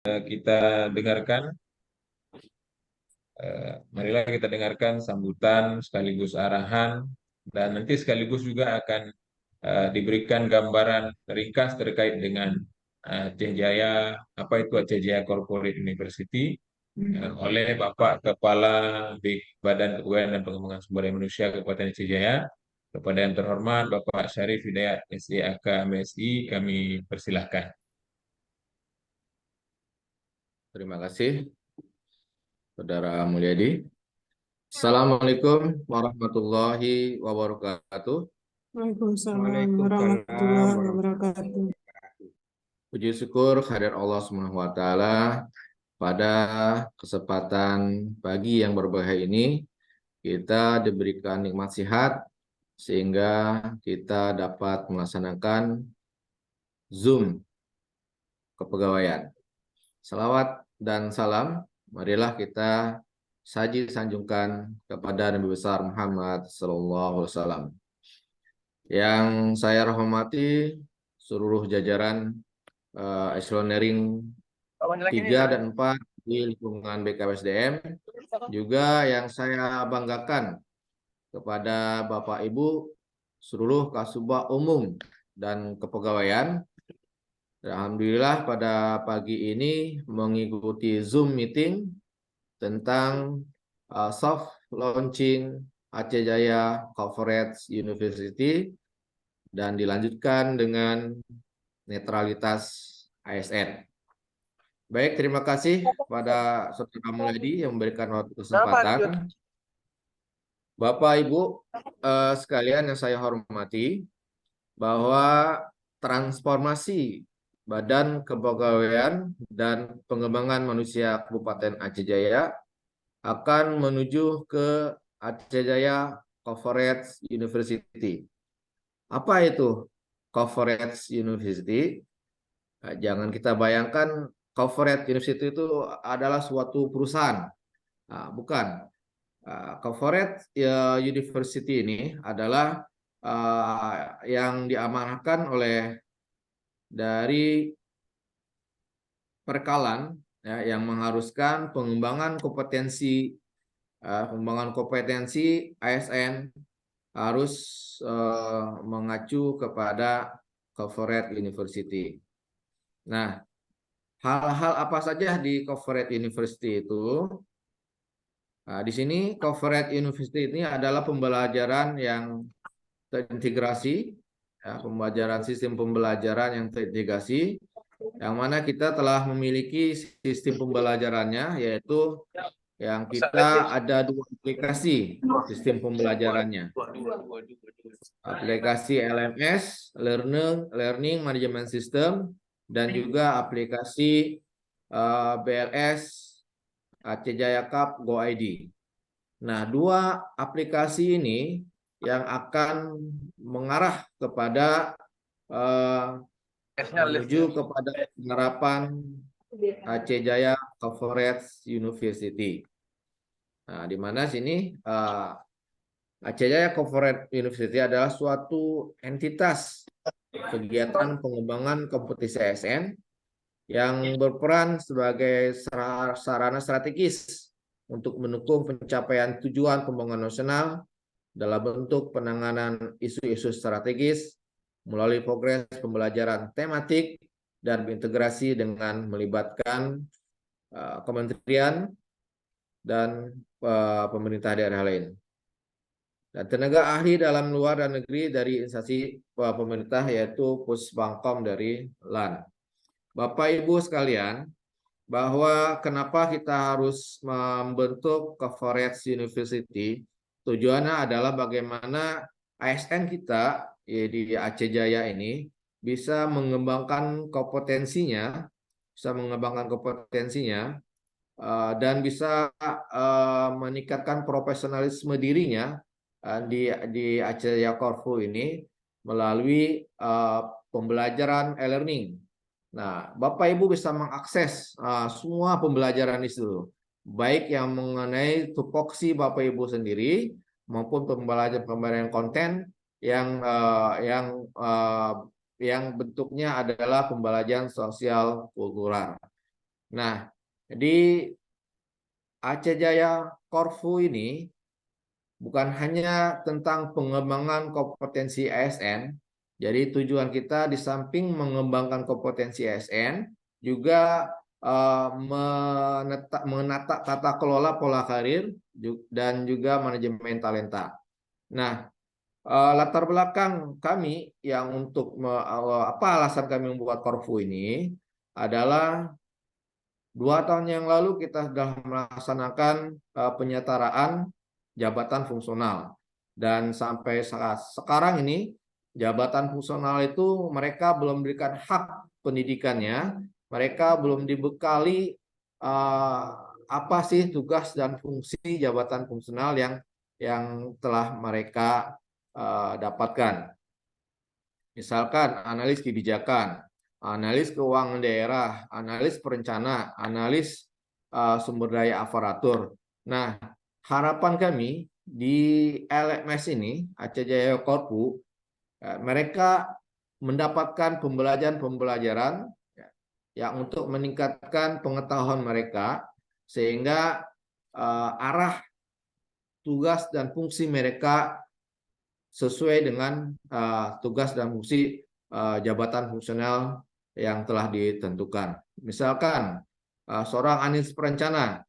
Kita dengarkan, marilah kita dengarkan sambutan sekaligus arahan dan nanti sekaligus juga akan diberikan gambaran ringkas terkait dengan Aceh Jaya, apa itu Aceh Jaya Corporate University oleh Bapak Kepala Badan Kepegawaian dan Pengembangan Sumber Daya Manusia Kabupaten Aceh Jaya. Kepada yang terhormat Bapak Syarif Hidayat SDAK MSI, kami persilahkan. Terima kasih, Saudara Mulyadi. Assalamualaikum warahmatullahi wabarakatuh. Waalaikumsalam warahmatullahi wabarakatuh. Puji syukur kehadirat Allah SWT pada kesempatan pagi yang berbahagia ini kita diberikan nikmat sihat sehingga kita dapat melaksanakan Zoom kepegawaian. Salawat dan salam, marilah kita sanjungkan kepada Nabi besar Muhammad SAW. Yang saya hormati seluruh jajaran eseloning 3 dan 4 di lingkungan BKPSDM, juga yang saya banggakan kepada Bapak Ibu seluruh Kasubag Umum dan Kepegawaian. Alhamdulillah pada pagi ini mengikuti Zoom meeting tentang soft launching Aceh Jaya Corporate University dan dilanjutkan dengan netralitas ASN. Baik, terima kasih pada Saudara Mulyadi yang memberikan waktu kesempatan. Bapak Ibu sekalian yang saya hormati, bahwa transformasi Badan Kepegawaian dan Pengembangan Manusia Kabupaten Aceh Jaya akan menuju ke Aceh Jaya Corporate University. Apa itu Corporate University? Nah, jangan kita bayangkan Corporate University itu adalah suatu perusahaan. Nah, bukan. Corporate University ini adalah yang diamanahkan oleh dari perkalan yang mengharuskan pengembangan kompetensi ASN harus mengacu kepada Corporate University. Nah, hal-hal apa saja di Corporate University itu? Nah, di sini Corporate University ini adalah pembelajaran yang terintegrasi, pembelajaran sistem pembelajaran yang terintegrasi, yang mana kita telah memiliki sistem pembelajarannya, yaitu yang kita ada 2 aplikasi sistem pembelajarannya. Aplikasi LMS, Learning Management System, dan juga aplikasi BLS Aceh Jaya Cup Go ID. Nah, 2 aplikasi ini yang akan mengarah kepada menuju kepada penerapan Aceh Jaya Corporate University. Nah, di mana sini Aceh Jaya Corporate University adalah suatu entitas kegiatan pengembangan kompetisi ASN yang berperan sebagai sarana strategis untuk mendukung pencapaian tujuan pembangunan nasional dalam bentuk penanganan isu-isu strategis melalui progres pembelajaran tematik dan berintegrasi dengan melibatkan kementerian dan pemerintah daerah lain. Dan tenaga ahli dalam luar dan negeri dari instansi pemerintah yaitu Pusbangkom dari LAN. Bapak Ibu sekalian, bahwa kenapa kita harus membentuk Corporate University, tujuannya adalah bagaimana ASN kita di Aceh Jaya ini bisa mengembangkan kompetensinya, dan bisa meningkatkan profesionalisme dirinya di Aceh Jaya Corfu ini melalui pembelajaran e-learning. Nah, Bapak Ibu bisa mengakses semua pembelajaran itu, baik yang mengenai tupoksi Bapak Ibu sendiri maupun pembelajaran konten yang bentuknya adalah pembelajaran sosial kultural. Nah, di Aceh Jaya Korfu ini bukan hanya tentang pengembangan kompetensi ASN, jadi tujuan kita di samping mengembangkan kompetensi ASN, juga menata tata kelola pola karir dan juga manajemen talenta. Nah, latar belakang kami yang untuk apa alasan kami membuat Korfu ini adalah 2 tahun yang lalu kita sudah melaksanakan penyetaraan jabatan fungsional, dan sampai saat sekarang ini jabatan fungsional itu mereka belum diberikan hak pendidikannya, mereka belum dibekali apa sih tugas dan fungsi jabatan fungsional yang telah mereka dapatkan. Misalkan analis kebijakan, analis keuangan daerah, analis perencana, analis sumber daya aparatur. Nah, harapan kami di LMS ini, Aceh Jaya Korpu, mereka mendapatkan pembelajaran yang untuk meningkatkan pengetahuan mereka, sehingga arah tugas dan fungsi mereka sesuai dengan tugas dan fungsi jabatan fungsional yang telah ditentukan. Misalkan seorang analis perencana,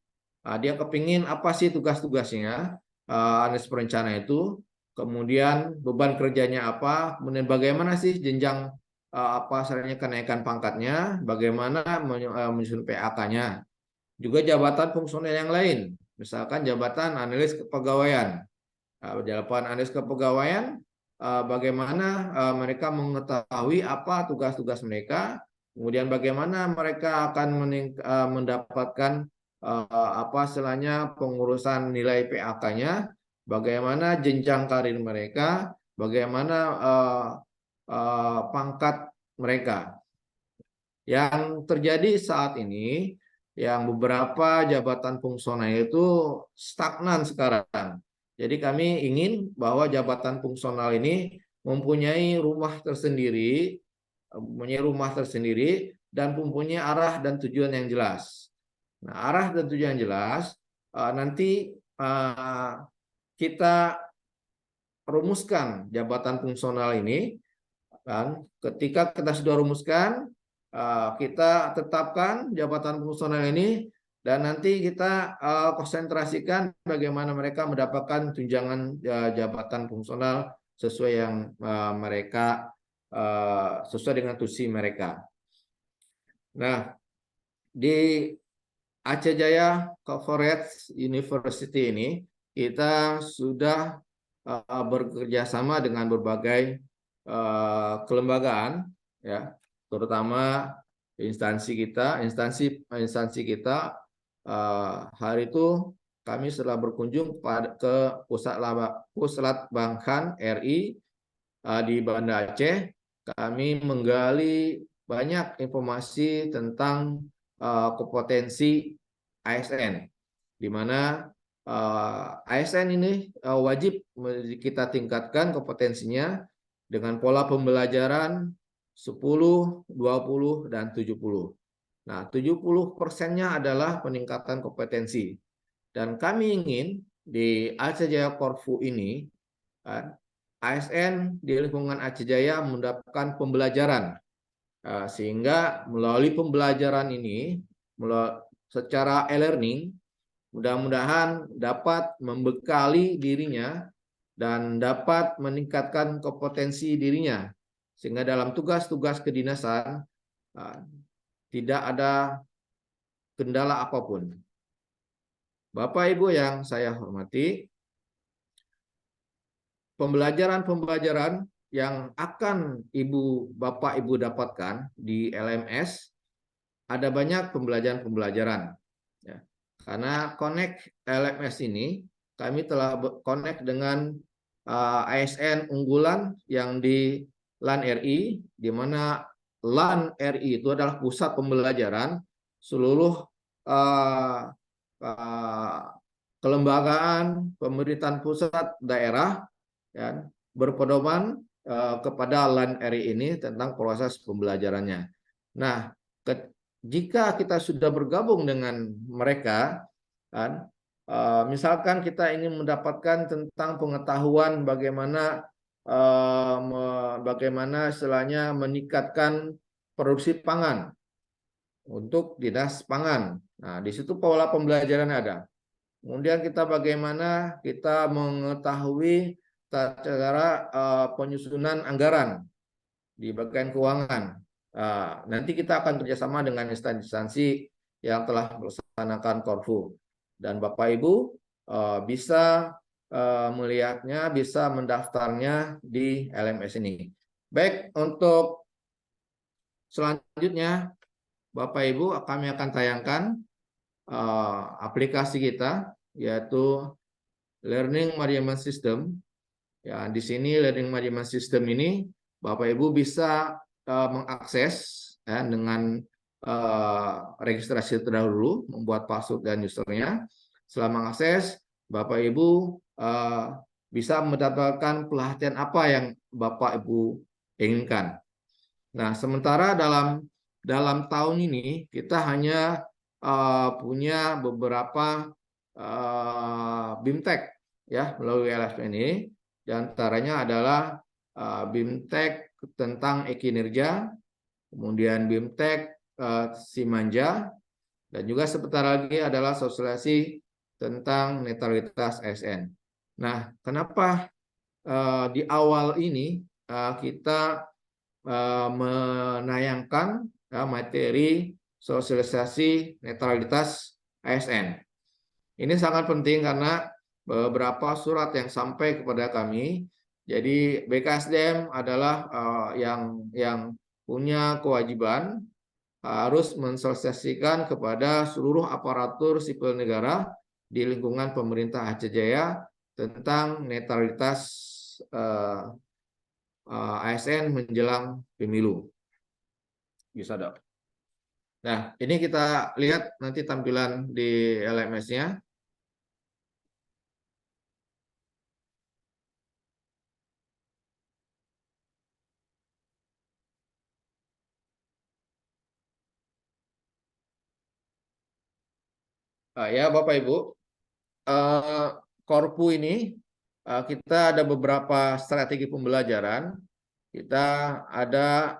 dia kepingin apa sih tugas-tugasnya analis perencana itu, kemudian beban kerjanya apa, kemudian bagaimana sih jenjang apa misalnya kenaikan pangkatnya, bagaimana menyusun PAK-nya. Juga jabatan fungsional yang lain, misalkan jabatan analis kepegawaian. Jabatan analis kepegawaian, bagaimana mereka mengetahui apa tugas-tugas mereka, kemudian bagaimana mereka akan mendapatkan apa istilahnya pengurusan nilai PAK-nya, bagaimana jenjang karir mereka, bagaimana pangkat mereka. Yang terjadi saat ini, yang beberapa jabatan fungsional itu stagnan sekarang. Jadi kami ingin bahwa jabatan fungsional ini mempunyai rumah tersendiri, dan mempunyai arah dan tujuan yang jelas. Nah, arah dan tujuan yang jelas nanti kita rumuskan jabatan fungsional ini, kan? Ketika kita sudah rumuskan, kita tetapkan jabatan fungsional ini, dan nanti kita konsentrasikan bagaimana mereka mendapatkan tunjangan jabatan fungsional sesuai yang mereka sesuai dengan tusi mereka. Nah, di Aceh Jaya Corporate University ini kita sudah bekerja sama dengan berbagai kelembagaan, ya, terutama instansi kita. Hari itu kami setelah berkunjung ke Pusat Bankan RI di Banda Aceh, kami menggali banyak informasi tentang kompetensi ASN, di mana ASN ini wajib kita tingkatkan kompetensinya dengan pola pembelajaran 10, 20, dan 70. Nah, 70%-nya adalah peningkatan kompetensi. Dan kami ingin di Aceh Jaya Korfu ini, ASN di lingkungan Aceh Jaya mendapatkan pembelajaran. Sehingga melalui pembelajaran ini, secara e-learning, mudah-mudahan dapat membekali dirinya dan dapat meningkatkan kompetensi dirinya, sehingga dalam tugas-tugas kedinasan tidak ada kendala apapun. Bapak Ibu yang saya hormati, pembelajaran yang akan Bapak Ibu dapatkan di LMS, ada banyak pembelajaran. Ya. Karena Connect LMS ini, kami telah connect dengan ASN unggulan yang di LAN RI, di mana LAN RI itu adalah pusat pembelajaran seluruh kelembagaan pemerintahan pusat daerah, ya, berpedoman kepada LAN RI ini tentang proses pembelajarannya. Nah, jika kita sudah bergabung dengan mereka, kan, misalkan kita ingin mendapatkan tentang pengetahuan bagaimana istilahnya meningkatkan produksi pangan untuk dinas pangan. Nah, di situ pola pembelajaran ada. Kemudian kita bagaimana kita mengetahui cara penyusunan anggaran di bagian keuangan. Nanti kita akan kerjasama dengan instansi yang telah melaksanakan Korfu. Dan Bapak Ibu bisa melihatnya, bisa mendaftarnya di LMS ini. Baik, untuk selanjutnya Bapak Ibu kami akan tayangkan aplikasi kita, yaitu Learning Management System. Ya, di sini Learning Management System ini Bapak Ibu bisa mengakses ya, dengan registrasi terdahulu, membuat password dan usernya. Setelah mengakses, Bapak Ibu bisa mendapatkan pelatihan apa yang Bapak Ibu inginkan. Nah, sementara dalam tahun ini kita hanya punya beberapa BIMTEK ya melalui LSP ini. Di antaranya adalah BIMTEK tentang e-kinerja, kemudian BIMTEK Simanja, dan juga sebentar lagi adalah sosialisasi tentang netralitas ASN. Nah, kenapa di awal ini kita menayangkan materi sosialisasi netralitas ASN? Ini sangat penting karena beberapa surat yang sampai kepada kami. Jadi BKSDM adalah yang punya kewajiban harus mensosialisasikan kepada seluruh aparatur sipil negara di lingkungan pemerintah Aceh Jaya tentang netralitas ASN menjelang pemilu. Bisa dok. Nah, ini kita lihat nanti tampilan di LMS-nya. Ya Bapak Ibu, Korpu ini kita ada beberapa strategi pembelajaran. Kita ada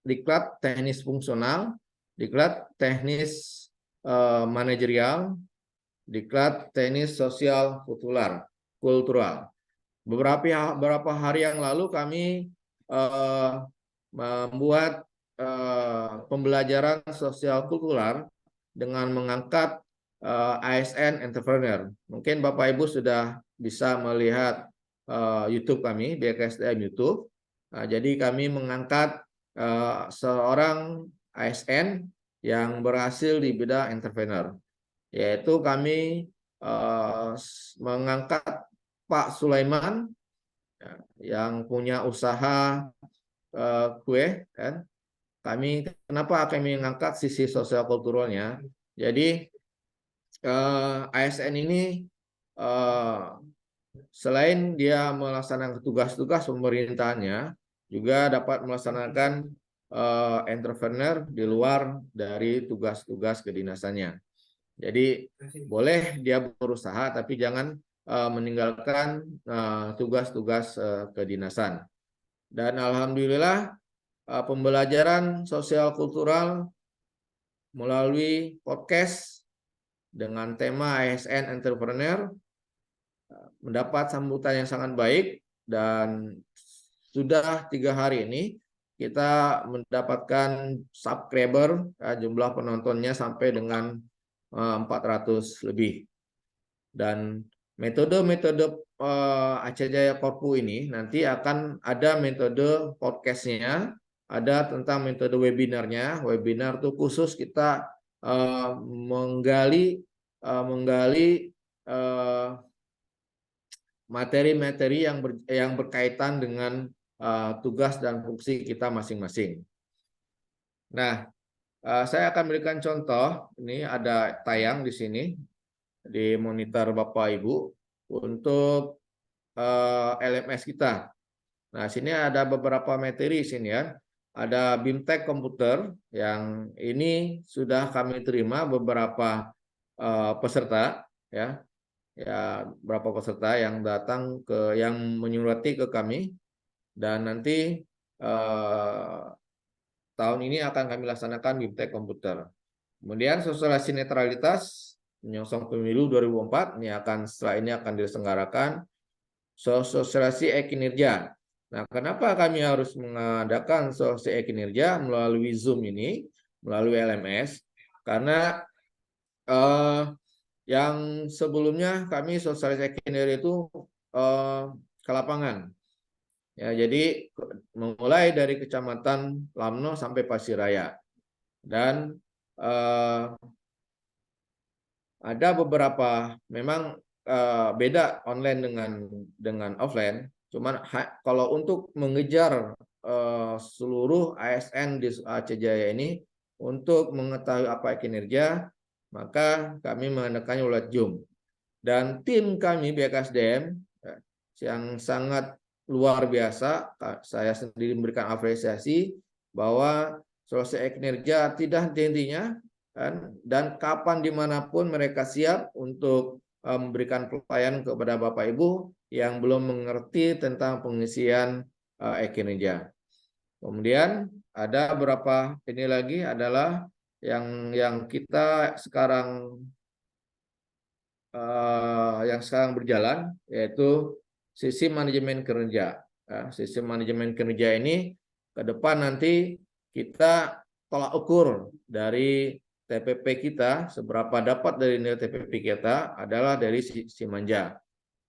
diklat teknis fungsional, diklat teknis manajerial, diklat teknis sosial kultural. Beberapa hari yang lalu kami membuat pembelajaran sosial kultural dengan mengangkat ASN entrepreneur. Mungkin Bapak Ibu sudah bisa melihat YouTube kami, BKSDM YouTube. Jadi kami mengangkat seorang ASN yang berhasil di bidang entrepreneur, yaitu kami mengangkat Pak Sulaiman yang punya usaha kue, kan? Kenapa kami mengangkat sisi sosial kulturalnya? Jadi ASN ini selain dia melaksanakan tugas-tugas pemerintahannya, juga dapat melaksanakan entrepreneur di luar dari tugas-tugas kedinasannya. Jadi boleh dia berusaha, tapi jangan meninggalkan tugas-tugas kedinasan. Dan alhamdulillah pembelajaran sosial kultural melalui podcast dengan tema ASN Entrepreneur mendapat sambutan yang sangat baik, dan sudah 3 hari ini kita mendapatkan subscriber, jumlah penontonnya sampai dengan 400 lebih. Dan metode-metode Aceh Jaya Korpu ini nanti akan ada metode podcastnya, ada tentang metode webinarnya. Webinar itu khusus kita menggali materi-materi yang berkaitan dengan tugas dan fungsi kita masing-masing. Nah, saya akan berikan contoh. Ini ada tayang di sini di monitor Bapak Ibu untuk LMS kita. Nah, sini ada beberapa materi sini ya. ada BIMTEK komputer yang ini sudah kami terima beberapa peserta, ya, beberapa peserta yang datang yang menyurati ke kami, dan nanti tahun ini akan kami laksanakan BIMTEK komputer. Kemudian sosialisasi netralitas menyongsong pemilu 2004 setelah ini akan diselenggarakan sosialisasi e-kinerja. Nah, kenapa kami harus mengadakan sosialisasi e-kinerja melalui Zoom ini, melalui LMS? Karena yang sebelumnya kami sosialisasi e-kinerja itu ke lapangan. Ya, jadi memulai dari Kecamatan Lamno sampai Pasiraya. Dan ada beberapa memang beda online dengan offline. Cuman kalau untuk mengejar seluruh ASN di Aceh Jaya ini untuk mengetahui apa kinerja, maka kami mengadakannya lewat Zoom. Dan tim kami BKSDM yang sangat luar biasa, saya sendiri memberikan apresiasi bahwa selesai kinerja tidak henti-hentinya, dan kapan dimanapun mereka siap untuk memberikan pelayanan kepada Bapak Ibu yang belum mengerti tentang pengisian e-kinerja. Kemudian ada beberapa ini lagi adalah yang kita sekarang berjalan, yaitu sistem manajemen kinerja. Sistem manajemen kinerja ini ke depan nanti kita tolak ukur dari TPP kita, seberapa dapat dari nilai TPP kita adalah dari Simanja.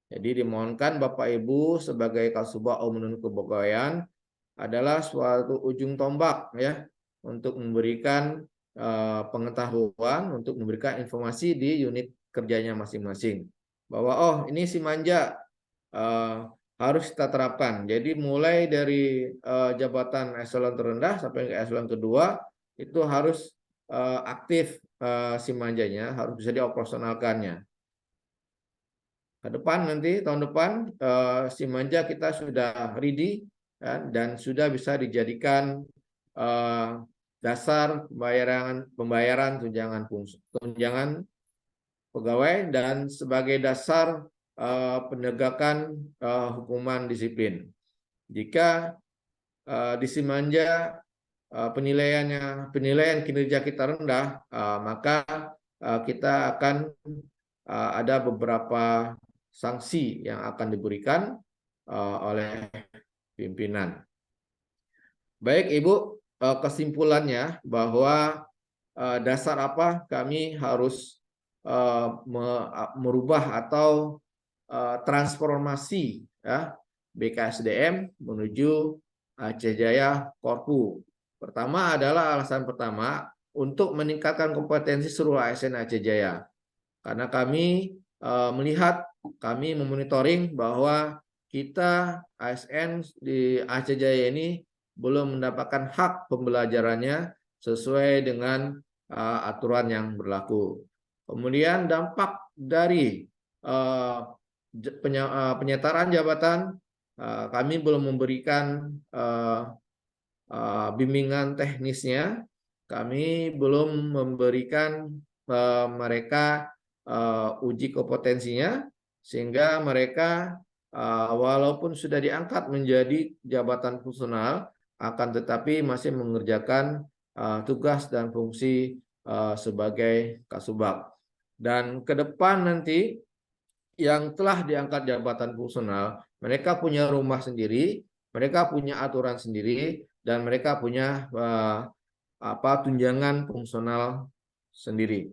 Jadi dimohonkan Bapak Ibu sebagai Kasubag Umum Kepegawaian adalah suatu ujung tombak, ya, untuk memberikan pengetahuan, untuk memberikan informasi di unit kerjanya masing-masing. Bahwa oh ini Simanja harus kita terapkan. Jadi mulai dari jabatan eselon terendah sampai ke eselon kedua itu harus aktif Simanjanya, harus bisa dioperasionalkannya. Ke depan nanti tahun depan Simanja kita sudah ready, ya, dan sudah bisa dijadikan dasar pembayaran tunjangan pegawai dan sebagai dasar penegakan hukuman disiplin. Jika di Simanja penilaian kinerja kita rendah, maka kita akan ada beberapa sanksi yang akan diberikan oleh pimpinan. Baik Ibu, kesimpulannya bahwa dasar apa kami harus merubah atau transformasi, ya, BKSDM menuju Aceh Jaya Korpu. Pertama adalah alasan pertama untuk meningkatkan kompetensi seluruh ASN Aceh Jaya. Karena kami melihat, kami memonitoring bahwa kita ASN di Aceh Jaya ini belum mendapatkan hak pembelajarannya sesuai dengan aturan yang berlaku. Kemudian dampak dari penyetaraan jabatan, kami belum memberikan bimbingan teknisnya, kami belum memberikan mereka uji kompetensinya, sehingga mereka walaupun sudah diangkat menjadi jabatan fungsional, akan tetapi masih mengerjakan tugas dan fungsi sebagai kasubag. Dan ke depan nanti yang telah diangkat jabatan fungsional, mereka punya rumah sendiri, mereka punya aturan sendiri, dan mereka punya tunjangan fungsional sendiri.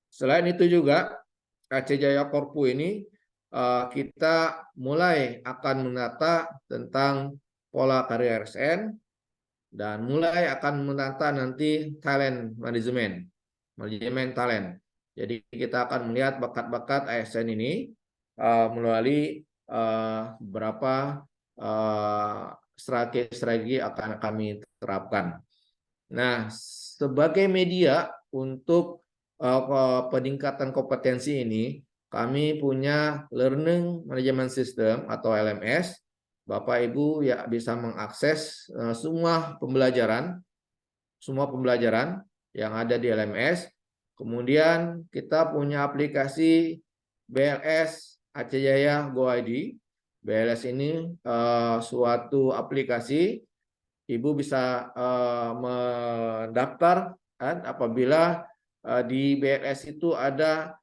Selain itu juga Aceh Jaya Korpu ini kita mulai akan menata tentang pola karir ASN dan mulai akan menata nanti talent manajemen talent. Jadi kita akan melihat bakat-bakat ASN ini melalui beberapa strategi akan kami terapkan. Nah, sebagai media untuk peningkatan kompetensi ini, kami punya Learning Management System atau LMS, Bapak Ibu ya bisa mengakses semua pembelajaran yang ada di LMS. Kemudian kita punya aplikasi BLS Aceh Jaya Go ID. BLS ini suatu aplikasi, Ibu bisa mendaftar kan, apabila di BLS itu ada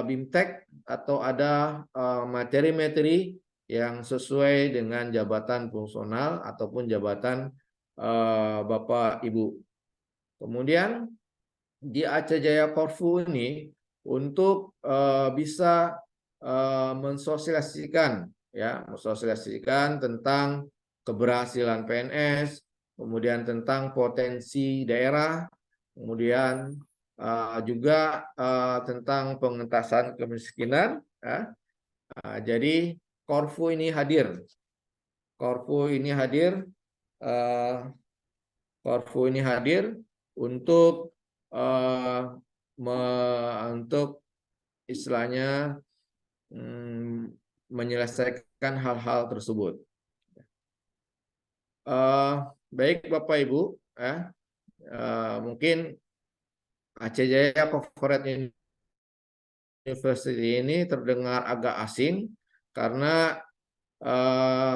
BIMTEK atau ada materi-materi yang sesuai dengan jabatan fungsional ataupun jabatan Bapak Ibu. Kemudian di Aceh Jaya Korfu ini untuk bisa mensosialisasikan tentang keberhasilan PNS, kemudian tentang potensi daerah, kemudian juga tentang pengentasan kemiskinan. Ya. Jadi Korfu ini hadir. Korfu ini hadir untuk untuk istilahnya menyelesaikan hal-hal tersebut. Baik Bapak Ibu, mungkin Aceh Jaya Corporate University ini terdengar agak asing karena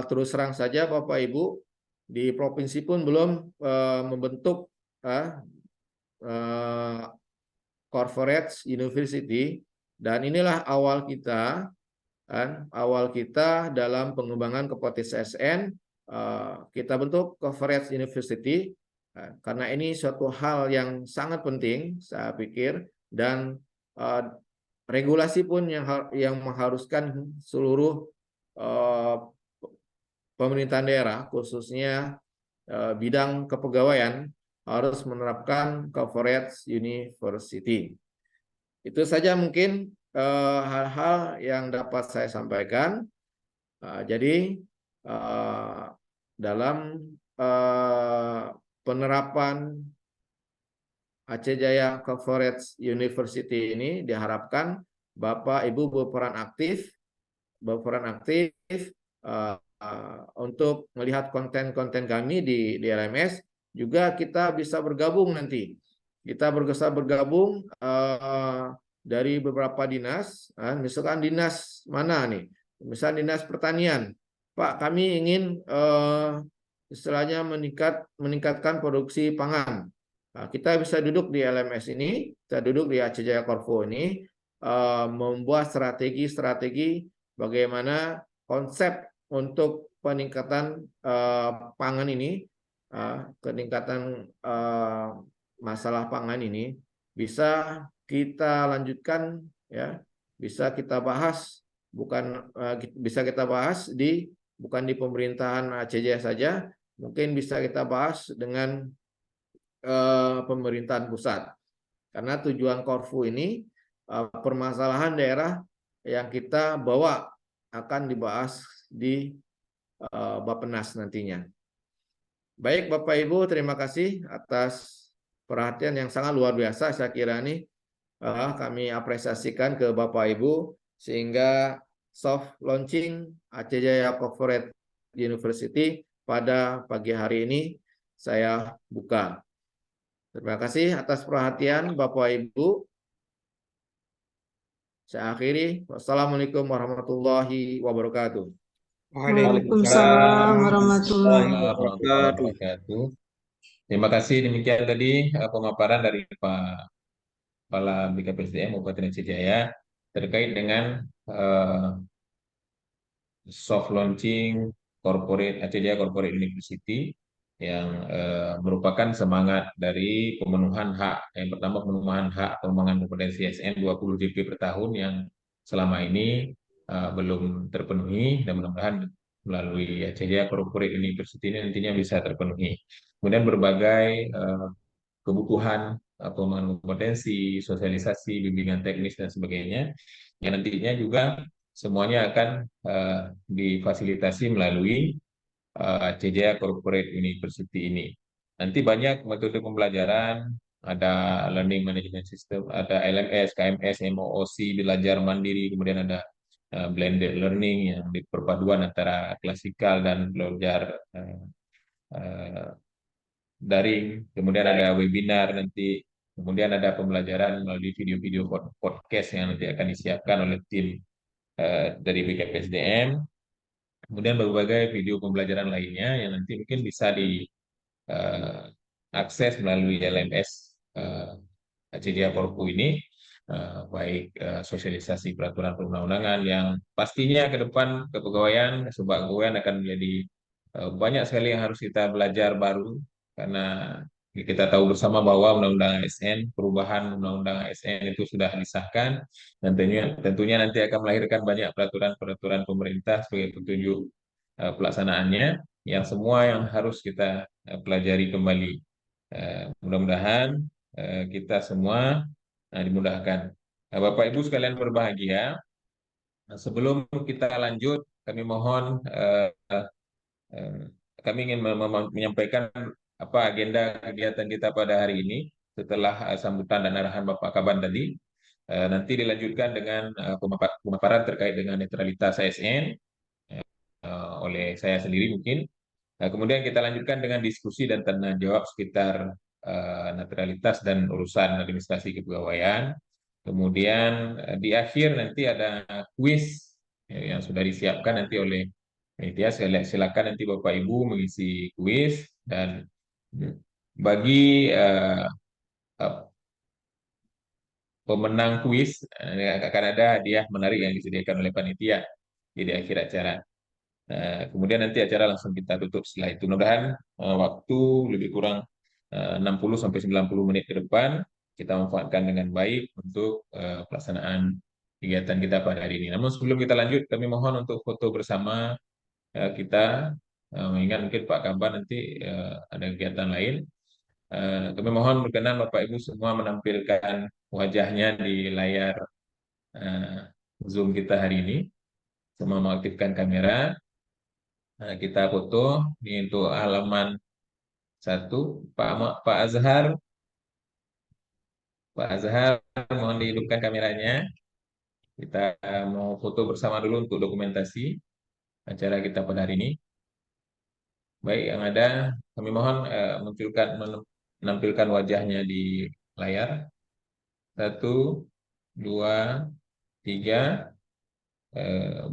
terus terang saja Bapak Ibu, di provinsi pun belum membentuk corporate university, dan inilah awal kita dalam pengembangan kompetensi ASN. Kita bentuk corporate university karena ini suatu hal yang sangat penting saya pikir, dan regulasi pun yang mengharuskan seluruh pemerintahan daerah, khususnya bidang kepegawaian, harus menerapkan corporate university. Itu saja mungkin hal-hal yang dapat saya sampaikan. Jadi dalam penerapan Aceh Jaya Corporate University ini diharapkan Bapak Ibu berperan aktif untuk melihat konten-konten kami di LMS. Juga kita bisa bergabung nanti. Kita bisa bergabung dari beberapa dinas. Misalkan dinas mana nih? Misal dinas pertanian. Pak, kami ingin istilahnya meningkatkan produksi pangan. Kita bisa duduk di LMS ini, kita duduk di Aceh Jaya Korfu ini, membuat strategi bagaimana konsep untuk peningkatan pangan ini, peningkatan masalah pangan ini bisa kita lanjutkan, ya, bisa kita bahas bukan di pemerintahan Aceh Jaya saja, mungkin bisa kita bahas dengan pemerintahan pusat. Karena tujuan Korfu ini permasalahan daerah yang kita bawa akan dibahas di Bappenas nantinya. Baik Bapak Ibu, terima kasih atas perhatian yang sangat luar biasa. Saya kira ini kami apresiasikan ke Bapak Ibu, sehingga soft launching Aceh Jaya Corporate University pada pagi hari ini saya buka. Terima kasih atas perhatian Bapak Ibu. Saya akhiri. Wassalamualaikum warahmatullahi wabarakatuh. Waalaikumsalam warahmatullahi wabarakatuh. Terima kasih, demikian tadi pemaparan dari Pak Kepala BKPSDM Kabupaten Aceh Jaya terkait dengan soft launching Aceh Jaya Corporate University yang merupakan semangat dari pemenuhan hak. Yang pertama, pemenuhan hak pengembangan kompetensi ASN 20 JP per tahun yang selama ini belum terpenuhi, dan mudah-mudahan melalui Aceh Jaya Corporate University ini nantinya bisa terpenuhi. Kemudian berbagai kebutuhan pengembangan kompetensi, sosialisasi, bimbingan teknis dan sebagainya, yang nantinya juga semuanya akan difasilitasi melalui Aceh Jaya Corporate University ini. Nanti banyak metode pembelajaran, ada Learning Management System, ada LMS, KMS, MOOC, belajar mandiri, kemudian ada blended learning yang di perpaduan antara klasikal dan belajar eh, daring, kemudian ada webinar nanti, kemudian ada pembelajaran melalui video-video podcast yang nanti akan disiapkan oleh tim dari BKPSDM, kemudian berbagai video pembelajaran lainnya yang nanti mungkin bisa diakses melalui LMS CDA Korpu ini, baik sosialisasi peraturan perundang-undangan yang pastinya ke depan kepegawaian, sebuah kepegawaian akan menjadi banyak sekali yang harus kita belajar baru karena kita tahu bersama bahwa Undang-Undang ASN, perubahan Undang-Undang ASN itu sudah disahkan dan tentunya nanti akan melahirkan banyak peraturan-peraturan pemerintah sebagai petunjuk pelaksanaannya yang semua yang harus kita pelajari kembali. Mudah-mudahan kita semua dimudahkan. Bapak Ibu sekalian berbahagia, sebelum kita lanjut, kami mohon kami ingin menyampaikan apa agenda kegiatan kita pada hari ini setelah sambutan dan arahan Bapak Kaban tadi. Nanti dilanjutkan dengan pemaparan terkait dengan netralitas ASN oleh saya sendiri mungkin. Kemudian kita lanjutkan dengan diskusi dan tanya jawab sekitar netralitas dan urusan administrasi kepegawaian. Kemudian di akhir nanti ada kuis yang sudah disiapkan nanti oleh panitia. Silakan nanti Bapak Ibu mengisi kuis dan bagi pemenang kuis akan ada hadiah menarik yang disediakan oleh panitia di akhir acara. Kemudian nanti acara langsung kita tutup setelah itu. Mudah-mudahan waktu lebih kurang 60 sampai 90 menit ke depan kita manfaatkan dengan baik untuk pelaksanaan kegiatan kita pada hari ini. Namun sebelum kita lanjut, kami mohon untuk foto bersama kita, mengingat mungkin Pak Kaban nanti ada kegiatan lain. Kami mohon berkenan Bapak Ibu semua menampilkan wajahnya di layar Zoom kita hari ini. Semua mengaktifkan kamera. Kita foto ini untuk halaman 1. Pak Azhar, Pak Azhar, mohon dihidupkan kameranya. Kita mau foto bersama dulu untuk dokumentasi acara kita pada hari ini. Baik, yang ada kami mohon menampilkan wajahnya di layar. 1, 2, 3.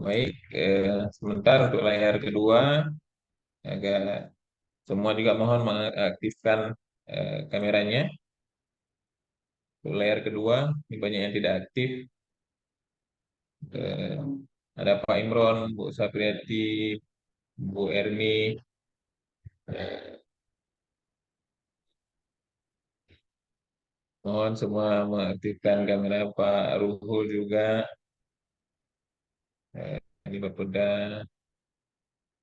Baik, sebentar untuk layar kedua. Agak semua juga mohon mengaktifkan kameranya. Untuk layar kedua, ini banyak yang tidak aktif. Eh, ada Pak Imron, Bu Sapriati, Bu Ermi, mohon semua mengaktifkan kamera. Pak Ruhul juga, ini Bapeda,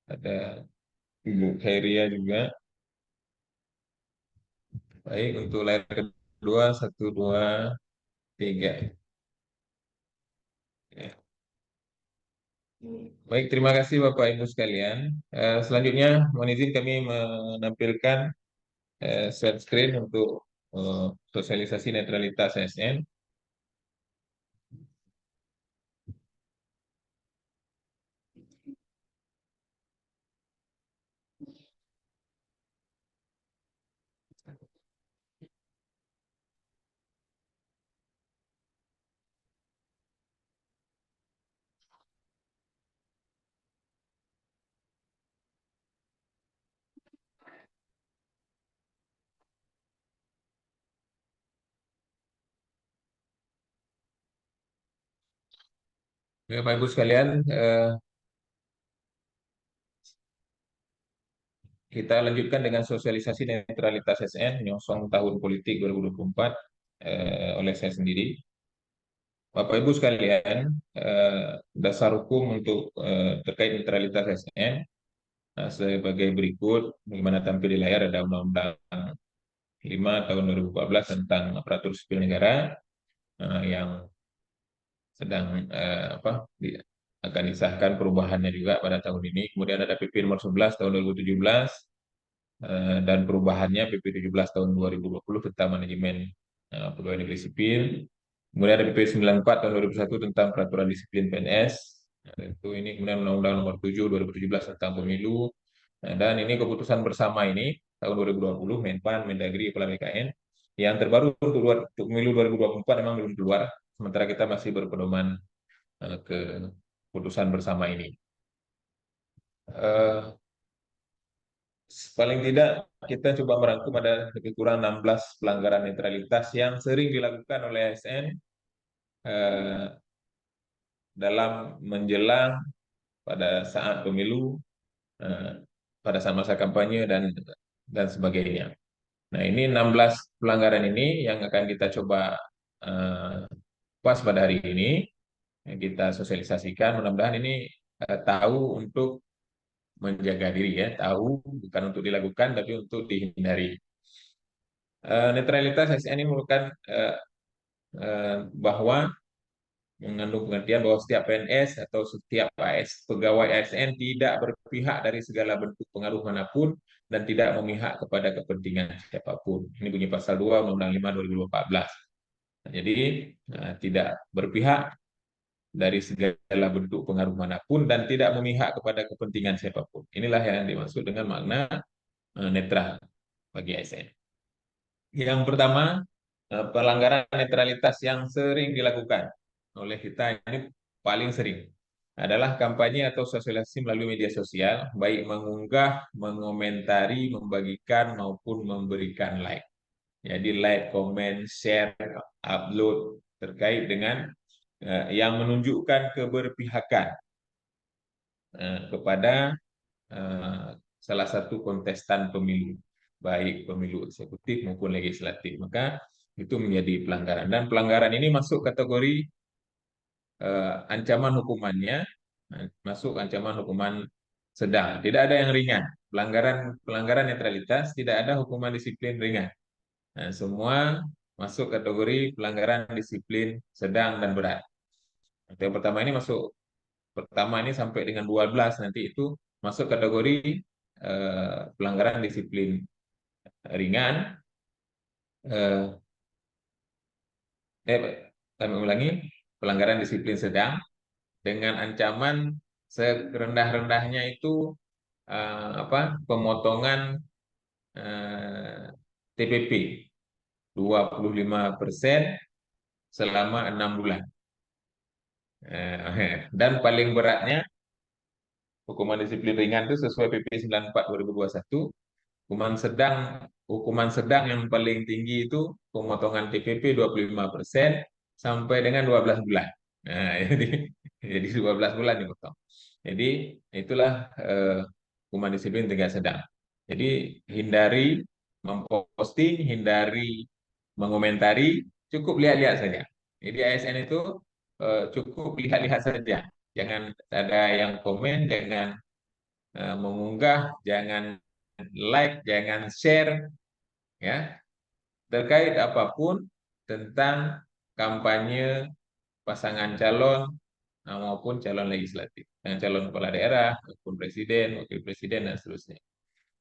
ada Ibu Khairia juga. Baik, untuk layar kedua, 1, 2, 3. Ya. Baik, terima kasih Bapak Ibu sekalian. Selanjutnya, mohon izin kami menampilkan share screen untuk sosialisasi netralitas ASN. Bapak Ibu sekalian, kita lanjutkan dengan sosialisasi netralitas ASN menyongsong tahun politik 2024 oleh saya sendiri. Bapak Ibu sekalian, dasar hukum untuk terkait netralitas ASN sebagai berikut. Bagaimana tampil di layar, ada Undang-Undang 5 tahun 2014 tentang aparatur sipil negara yang sedang akan disahkan perubahannya juga pada tahun ini. Kemudian ada PP nomor 11 tahun 2017 dan perubahannya PP 17 tahun 2020 tentang manajemen pegawai negeri sipil. Kemudian ada PP 94 tahun 2001 tentang peraturan disiplin PNS. Itu ini kemudian Undang-Undang Nomor 7 2017 tentang Pemilu. Nah, dan ini keputusan bersama ini tahun 2020 Menpan, Mendagri, Kepala BKN yang terbaru untuk Pemilu 2024 memang belum keluar. Sementara kita masih berpedoman ke keputusan bersama ini. Eh, Paling tidak kita coba merangkum ada lebih kurang 16 pelanggaran netralitas yang sering dilakukan oleh ASN eh, dalam menjelang pada saat pemilu, eh, pada saat masa kampanye dan sebagainya. Nah, ini 16 pelanggaran ini yang akan kita coba eh, pas pada hari ini, yang kita sosialisasikan. Mudah-mudahan ini tahu untuk menjaga diri ya, tahu bukan untuk dilakukan tapi untuk dihindari. Netralitas ASN ini merupakan bahwa mengandung pengertian bahwa setiap PNS atau setiap pegawai ASN tidak berpihak dari segala bentuk pengaruh manapun dan tidak memihak kepada kepentingan siapapun. Ini bunyi pasal 2 Undang-Undang 5 2014. Nah, jadi tidak berpihak dari segala bentuk pengaruh manapun dan tidak memihak kepada kepentingan siapapun. Inilah yang dimaksud dengan makna netral bagi ASN. Yang pertama, pelanggaran netralitas yang sering dilakukan oleh kita ini paling sering adalah kampanye atau sosialisasi melalui media sosial, baik mengunggah, mengomentari, membagikan maupun memberikan like. Jadi like, comment, share, upload terkait dengan yang menunjukkan keberpihakan kepada eh, salah satu kontestan pemilu, baik pemilu eksekutif maupun legislatif. Maka itu menjadi pelanggaran. Dan pelanggaran ini masuk kategori ancaman hukumannya, masuk ancaman hukuman sedang. Tidak ada yang ringan. Pelanggaran netralitas tidak ada hukuman disiplin ringan. Nah, semua masuk kategori pelanggaran disiplin sedang dan berat. Yang pertama ini sampai dengan 12 nanti itu masuk kategori pelanggaran disiplin ringan. Eh, Kami ulangi, pelanggaran disiplin sedang dengan ancaman serendah-rendahnya itu pemotongan TPP 25% selama 6 bulan. Dan paling beratnya hukuman disiplin ringan itu sesuai PP 94 2021. Hukuman sedang yang paling tinggi itu pemotongan TPP 25% sampai dengan 12 bulan. Nah, jadi 12 bulan dipotong. Jadi itulah hukuman disiplin tegas sedang. Jadi hindari memposting, hindari mengomentari, cukup lihat-lihat saja. Jadi ASN itu cukup lihat-lihat saja. Jangan ada yang komen, jangan mengunggah, jangan like, jangan share, ya, terkait apapun tentang kampanye pasangan calon maupun calon legislatif, dengan calon kepala daerah, maupun presiden, wakil presiden, dan seterusnya.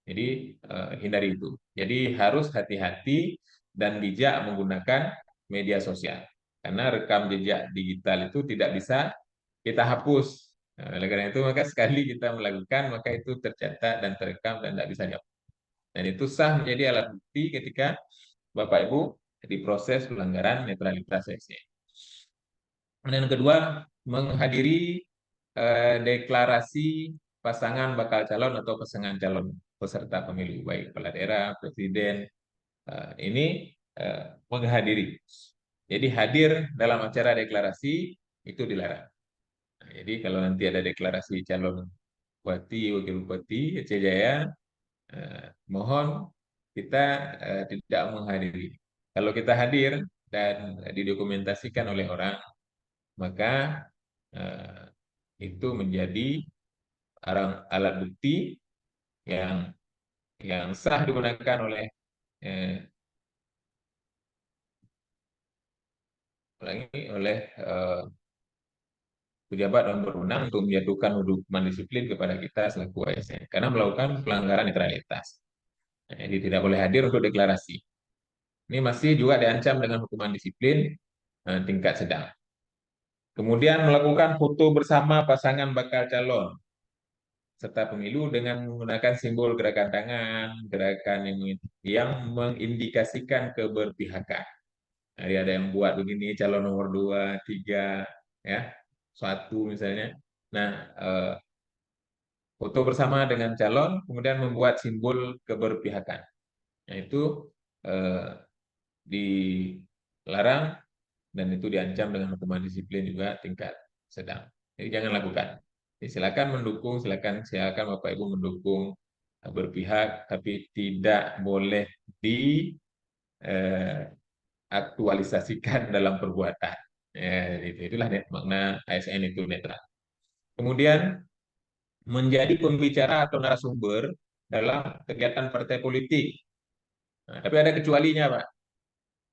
Jadi hindari itu. Jadi harus hati-hati dan bijak menggunakan media sosial. Karena rekam jejak digital itu tidak bisa kita hapus. Nah, oleh karena itu maka sekali kita melakukan maka itu tercatat dan terekam dan tidak bisa dihapus. Dan itu sah menjadi alat bukti ketika Bapak Ibu diproses pelanggaran netralitas ASN. Dan yang kedua, menghadiri deklarasi pasangan bakal calon atau pasangan calon peserta pemilu, baik kepala daerah, presiden, ini menghadiri. Jadi hadir dalam acara deklarasi itu dilarang. Nah, jadi kalau nanti ada deklarasi calon bupati, wakil bupati Aceh Jaya, mohon kita tidak menghadiri. Kalau kita hadir dan didokumentasikan oleh orang, maka eh, itu menjadi alat bukti yang sah digunakan oleh eh, oleh pejabat dan berwenang untuk menjatuhkan hukuman disiplin kepada kita selaku ASN karena melakukan pelanggaran netralitas. Nah, jadi tidak boleh hadir untuk deklarasi. Ini masih juga diancam dengan hukuman disiplin tingkat sedang. Kemudian melakukan foto bersama pasangan bakal calon serta pemilu dengan menggunakan simbol gerakan tangan, gerakan yang mengindikasikan keberpihakan. Jadi ada yang buat begini, calon nomor 2, 3, ya, 1 misalnya. Nah, foto bersama dengan calon, kemudian membuat simbol keberpihakan. Nah, itu eh, dilarang dan itu diancam dengan hukuman disiplin juga tingkat sedang. Jadi jangan lakukan. Jadi silakan mendukung, silakan Bapak Ibu mendukung berpihak, tapi tidak boleh diaktualisasikan dalam perbuatan. Ya, itulah makna ASN itu netral. Kemudian menjadi pembicara atau narasumber dalam kegiatan partai politik. Nah, tapi ada kecualinya, Pak.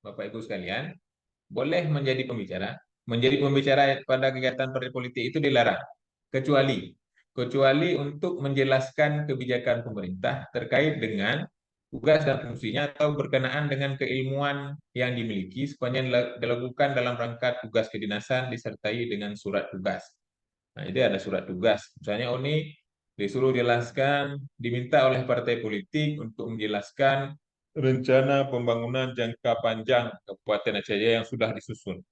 Bapak Ibu sekalian, boleh menjadi pembicara. Menjadi pembicara pada kegiatan partai politik itu dilarang. Kecuali untuk menjelaskan kebijakan pemerintah terkait dengan tugas dan fungsinya atau berkenaan dengan keilmuan yang dimiliki sepanjang dilakukan dalam rangka tugas kedinasan disertai dengan surat tugas. Nah, ini ada surat tugas. Misalnya, oh ini disuruh jelaskan, diminta oleh partai politik untuk menjelaskan rencana pembangunan jangka panjang Kabupaten Aceh Jaya yang sudah disusun.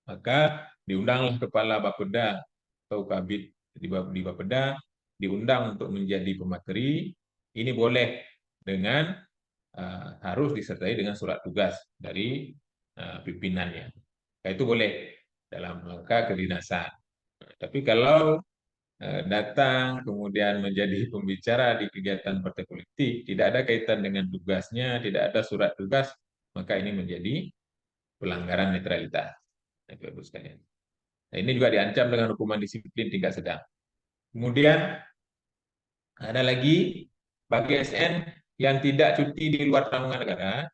Maka diundanglah kepala Bapeda atau Kabid di Bapeda, diundang untuk menjadi pemateri. Ini boleh dengan harus disertai dengan surat tugas dari pimpinannya. Nah, itu boleh dalam rangka kedinasan. Tapi kalau datang kemudian menjadi pembicara di kegiatan partai politik, tidak ada kaitan dengan tugasnya, tidak ada surat tugas, maka ini menjadi pelanggaran netralitas. Ibu sekalian. Nah, ini juga diancam dengan hukuman disiplin tingkat sedang. Kemudian ada lagi bagi ASN yang tidak cuti di luar tanggungan negara,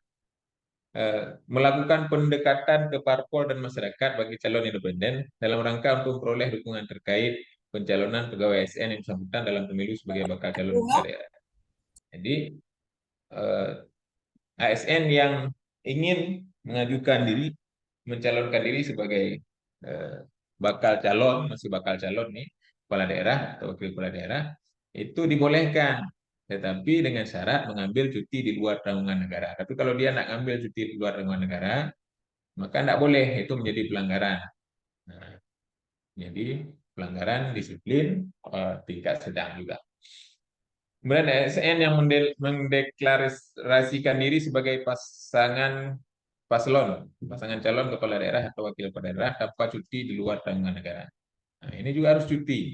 melakukan pendekatan ke parpol dan masyarakat bagi calon independen dalam rangka untuk memperoleh dukungan terkait pencalonan pegawai ASN yang bersangkutan dalam pemilu sebagai bakal calon kepala daerah. Jadi ASN yang ingin mengajukan diri, mencalonkan diri sebagai bakal calon, masih bakal calon nih, kepala daerah atau wakil kepala daerah, itu dibolehkan. Tetapi dengan syarat mengambil cuti di luar tanggungan negara. Tapi kalau dia nak ambil cuti di luar tanggungan negara, maka tidak boleh, itu menjadi pelanggaran. Nah, jadi pelanggaran disiplin tingkat sedang juga. Kemudian ASN yang mendeklarasikan diri sebagai pasangan calon kepala daerah atau wakil kepala daerah tanpa cuti di luar tanggungan negara. Nah, ini juga harus cuti.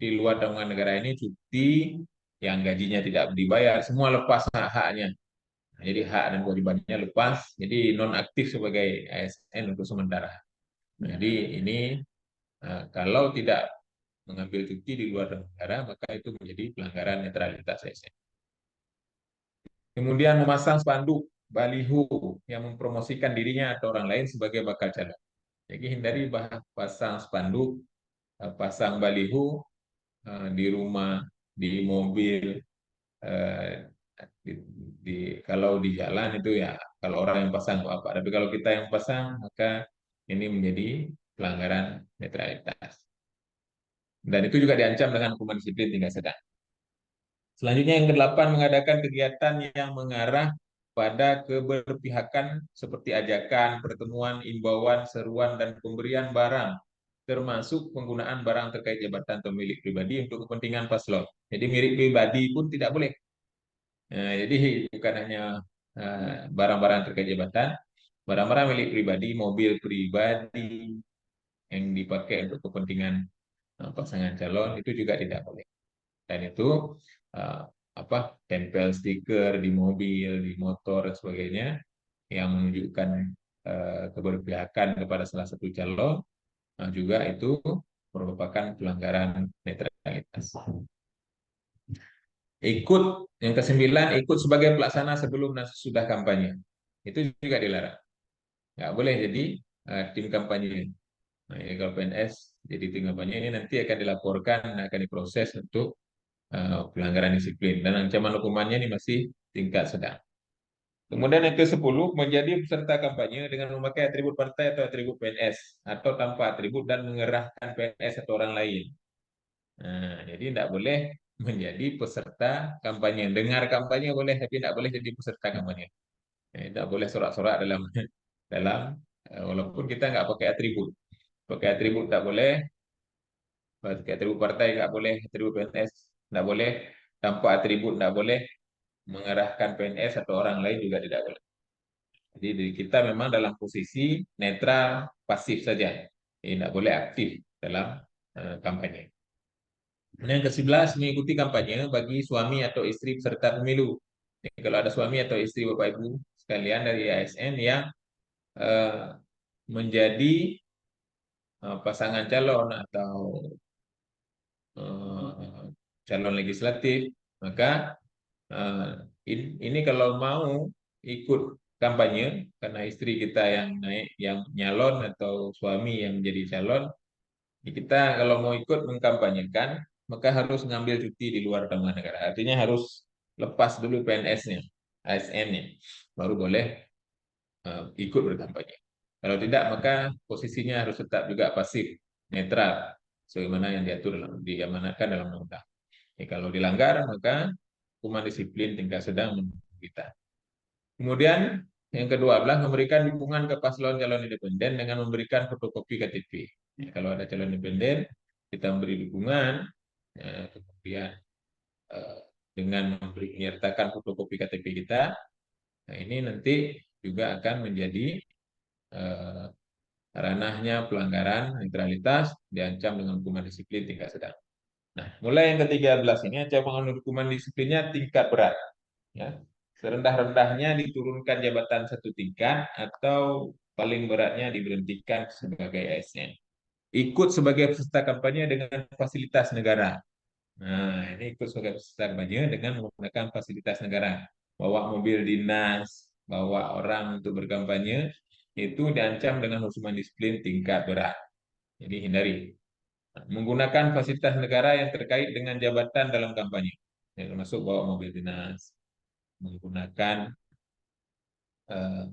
Di luar tanggungan negara ini cuti yang gajinya tidak dibayar, semua lepas hak-haknya. Nah, jadi hak dan kewajibannya lepas, jadi nonaktif sebagai ASN untuk sementara. Nah, jadi ini kalau tidak mengambil cuti di luar negara, maka itu menjadi pelanggaran netralitas ASN. Kemudian memasang spanduk baliho yang mempromosikan dirinya atau orang lain sebagai bakal calon. Jadi hindari pasang spanduk, pasang baliho di rumah, di mobil, kalau di jalan itu ya kalau orang yang pasang apa. Tapi kalau kita yang pasang maka ini menjadi pelanggaran netralitas. Dan itu juga diancam dengan hukuman disiplin tingkat sedang. Selanjutnya yang kedelapan, mengadakan kegiatan yang mengarah pada keberpihakan seperti ajakan, pertemuan, imbauan, seruan, dan pemberian barang, termasuk penggunaan barang terkait jabatan atau milik pribadi untuk kepentingan paslon. Jadi milik pribadi pun tidak boleh. Nah, jadi bukan hanya barang-barang terkait jabatan, barang-barang milik pribadi, mobil pribadi yang dipakai untuk kepentingan pasangan calon itu juga tidak boleh. Dan itu tempel stiker di mobil, di motor dan sebagainya yang menunjukkan keberpihakan kepada salah satu calon juga itu merupakan pelanggaran netralitas. Yang kesembilan, ikut sebagai pelaksana sebelum dan sesudah kampanye. Itu juga dilarang. Nggak boleh jadi tim kampanye. Nah, ini kalau PNS jadi tim kampanye ini nanti akan dilaporkan, akan diproses untuk pelanggaran disiplin. Dan ancaman hukumannya ini masih tingkat sedang. Kemudian yang ke-10, menjadi peserta kampanye dengan memakai atribut partai atau atribut PNS, atau tanpa atribut dan mengerahkan PNS atau orang lain. Nah, jadi tidak boleh menjadi peserta kampanye. Dengar kampanye boleh, tapi tidak boleh jadi peserta kampanye. Tidak boleh sorak-sorak dalam dalam walaupun kita nggak pakai atribut. Pakai atribut tidak boleh, pakai atribut partai nggak boleh, atribut PNS tidak boleh, tanpa atribut tidak boleh, mengerahkan PNS atau orang lain juga tidak boleh. Jadi diri kita memang dalam posisi netral, pasif saja. Jadi tidak boleh aktif dalam kampanye. Yang ke-11, mengikuti kampanye bagi suami atau istri peserta pemilu. Jadi, kalau ada suami atau istri Bapak Ibu sekalian dari ASN yang eh, menjadi pasangan calon atau eh, calon legislatif, maka eh, ini kalau mau ikut kampanye karena istri kita yang naik, yang nyalon atau suami yang menjadi calon, kita kalau mau ikut mengkampanyekan, maka harus ngambil cuti di luar tanggungan negara. Artinya harus lepas dulu PNS-nya, ASN-nya, baru boleh ikut berkampanye. Kalau tidak, maka posisinya harus tetap juga pasif, netral, sebagaimana yang diatur diamanatkan dalam undang-undang. Kalau dilanggar, maka hukuman disiplin tingkat sedang menurut kita. Kemudian yang kedua adalah memberikan dukungan ke paslon calon independen dengan memberikan fotokopi KTP. Ya, kalau ada calon independen, kita memberi dukungan, kemudian eh, dengan menyertakan fotokopi KTP kita. Nah, ini nanti juga akan menjadi eh, ranahnya pelanggaran netralitas, diancam dengan hukuman disiplin tingkat sedang. Nah, mulai yang ke-13 ini ancaman hukuman disiplinnya tingkat berat. Ya. Serendah-rendahnya diturunkan jabatan satu tingkat atau paling beratnya diberhentikan sebagai ASN. Ikut sebagai peserta kampanye dengan fasilitas negara. Nah, ini ikut sebagai peserta kampanye dengan menggunakan fasilitas negara. Bawa mobil dinas, bawa orang untuk berkampanye, itu diancam dengan hukuman disiplin tingkat berat. Jadi hindari. Menggunakan fasilitas negara yang terkait dengan jabatan dalam kampanye. Ya, termasuk bawa mobil dinas, menggunakan eh,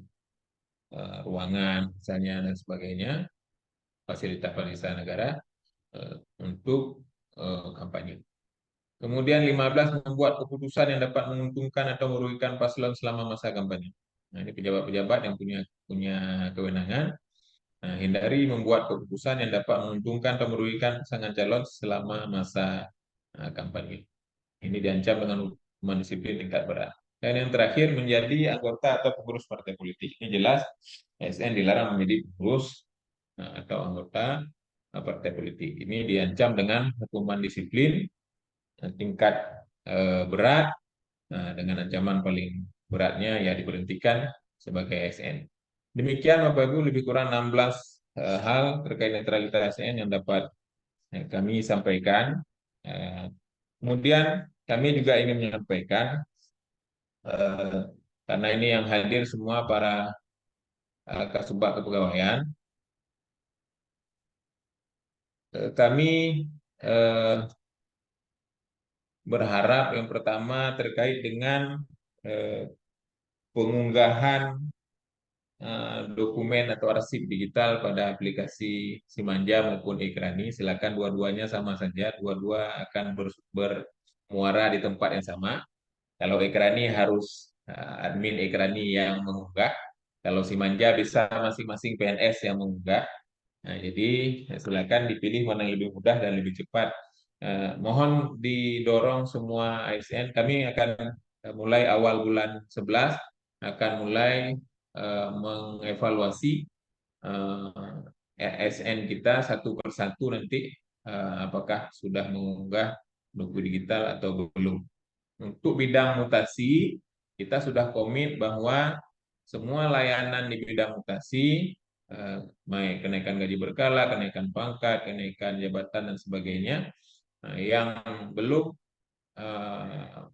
ruangan misalnya dan sebagainya, fasilitas-fasilitas negara untuk kampanye. Kemudian 15, membuat keputusan yang dapat menguntungkan atau merugikan paslon selama masa kampanye. Nah, ini pejabat-pejabat yang punya kewenangan. Nah, hindari membuat keputusan yang dapat menguntungkan atau merugikan pasangan calon selama masa kampanye. Ini diancam dengan hukuman disiplin tingkat berat. Dan yang terakhir, menjadi anggota atau pengurus partai politik. Ini jelas ASN dilarang menjadi pengurus atau anggota partai politik. Ini diancam dengan hukuman disiplin tingkat berat, dengan ancaman paling beratnya ya diberhentikan sebagai ASN. Demikian Bapak Ibu lebih kurang 16 hal terkait netralitas ASN yang dapat kami sampaikan. Kemudian kami juga ingin menyampaikan, karena ini yang hadir semua para kasubag kepegawaian, kami berharap yang pertama terkait dengan pengunggahan dokumen atau arsip digital pada aplikasi Simanja maupun Ekrani. Silakan, dua-duanya sama saja, dua-dua akan bermuara di tempat yang sama. Kalau Ekrani harus admin Ekrani yang mengunggah, kalau Simanja bisa masing-masing PNS yang mengunggah. Nah, jadi silakan dipilih mana yang lebih mudah dan lebih cepat. Mohon didorong semua ASN. Kami akan mulai awal bulan 11 akan mulai mengevaluasi ASN kita satu persatu nanti, apakah sudah mengunggah buku digital atau belum. Untuk bidang mutasi, kita sudah komit bahwa semua layanan di bidang mutasi, baik kenaikan gaji berkala, kenaikan pangkat, kenaikan jabatan, dan sebagainya, yang belum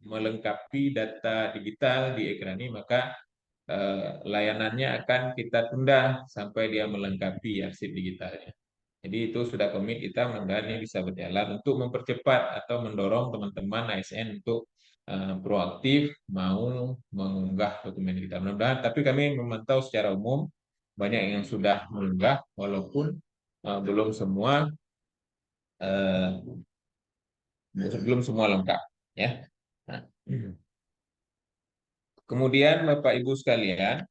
melengkapi data digital di Ekrani, maka layanannya akan kita tunda sampai dia melengkapi arsip digitalnya. Jadi itu sudah komit kita, mudah-mudahan ini bisa berjalan untuk mempercepat atau mendorong teman-teman ASN untuk proaktif mau mengunggah dokumen kita. Mudah-mudahan, tapi kami memantau secara umum banyak yang sudah mengunggah, walaupun belum semua eh, belum semua lengkap, ya. Nah, kemudian Bapak Ibu sekalian,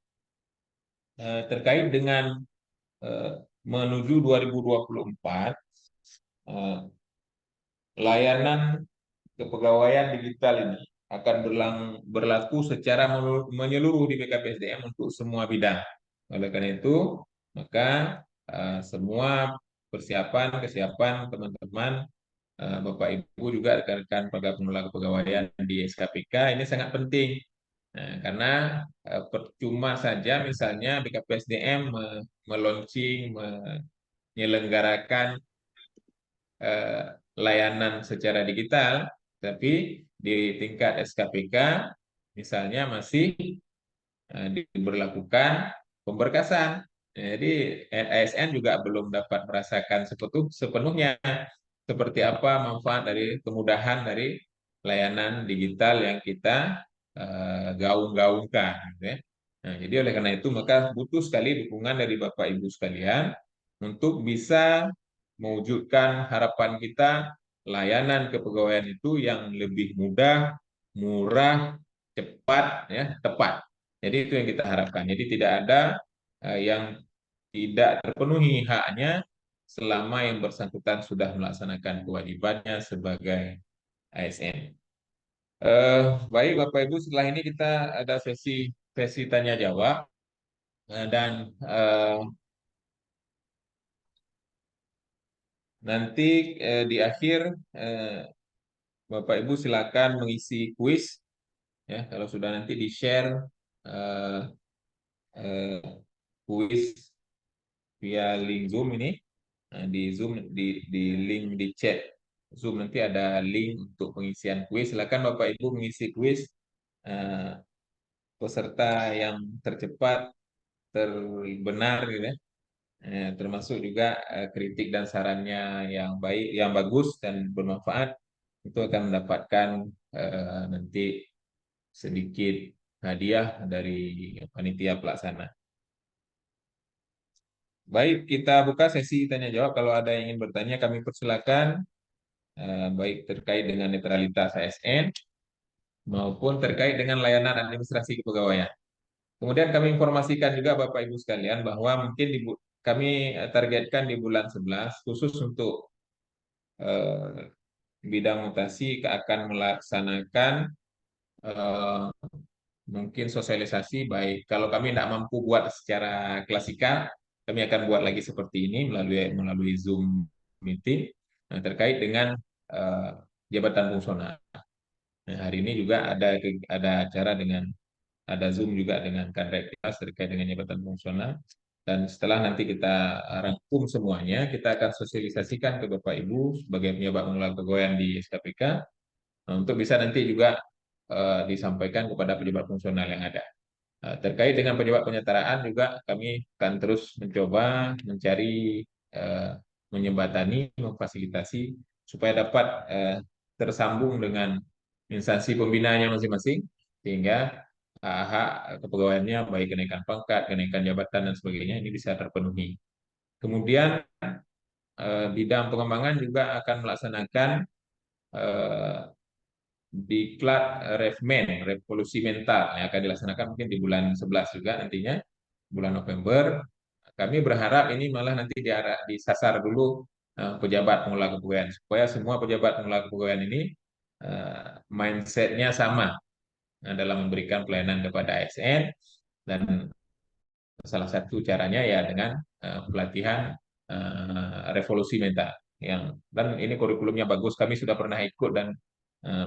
terkait dengan eh, menuju 2024, eh, layanan kepegawaian digital ini akan berlaku secara menyeluruh di BKPSDM untuk semua bidang. Oleh karena itu, maka semua kesiapan teman-teman, Bapak Ibu juga rekan-rekan pengelola kepegawaian di SKPK ini sangat penting. Nah, karena percuma saja misalnya BKPSDM meluncing, menyelenggarakan eh, layanan secara digital, tapi di tingkat SKPK misalnya masih diberlakukan pemberkasan. Jadi ASN juga belum dapat merasakan sepenuhnya seperti apa manfaat dari kemudahan dari layanan digital yang kita gaung-gaungkan, gitu ya. Nah, jadi oleh karena itu maka butuh sekali dukungan dari Bapak Ibu sekalian untuk bisa mewujudkan harapan kita layanan kepegawaian itu yang lebih mudah, murah, cepat, ya, tepat. Jadi itu yang kita harapkan. Jadi tidak ada yang tidak terpenuhi haknya selama yang bersangkutan sudah melaksanakan kewajibannya sebagai ASN. Baik Bapak Ibu, setelah ini kita ada sesi sesi tanya jawab, dan nanti di akhir eh, Bapak Ibu silakan mengisi kuis, ya, kalau sudah nanti di share eh, eh, kuis via link Zoom ini. Nah, di Zoom, di link di chat Zoom nanti ada link untuk pengisian kuis. Silakan Bapak Ibu mengisi kuis, eh, peserta yang tercepat, terbenar, gitu ya. Termasuk juga kritik dan sarannya yang baik, yang bagus dan bermanfaat, itu akan mendapatkan nanti sedikit hadiah dari panitia pelaksana. Baik, kita buka sesi tanya jawab. Kalau ada yang ingin bertanya, kami persilakan, baik terkait dengan netralitas ASN maupun terkait dengan layanan administrasi kepegawaian. Kemudian kami informasikan juga Bapak Ibu sekalian bahwa mungkin kami targetkan di bulan 11 khusus untuk eh, bidang mutasi akan melaksanakan eh, mungkin sosialisasi, baik kalau kami tidak mampu buat secara klasikal, kami akan buat lagi seperti ini melalui Zoom meeting, terkait dengan eh, jabatan fungsional. Nah, hari ini juga ada acara dengan ada Zoom juga dengan Kadreknas terkait dengan jabatan fungsional. Dan setelah nanti kita rangkum semuanya, kita akan sosialisasikan ke Bapak Ibu sebagai pejabat pengelola kepegawaian di SKPK, untuk bisa nanti juga disampaikan kepada pejabat fungsional yang ada. Terkait dengan pejabat penyetaraan juga kami akan terus mencoba mencari, eh, menjembatani, memfasilitasi supaya dapat tersambung dengan instansi pembinaannya masing-masing, sehingga hak kepegawaiannya baik kenaikan pangkat, kenaikan jabatan dan sebagainya ini bisa terpenuhi. Kemudian bidang pengembangan juga akan melaksanakan eh, diklat Revmen, Revolusi Mental, yang akan dilaksanakan mungkin di bulan 11 juga nantinya, bulan November. Kami berharap ini malah nanti disasar dulu pejabat pengelola kepegawaian, supaya semua pejabat pengelola kepegawaian ini mindsetnya sama dalam memberikan pelayanan kepada ASN, dan salah satu caranya ya dengan pelatihan revolusi mental, dan ini kurikulumnya bagus, kami sudah pernah ikut dan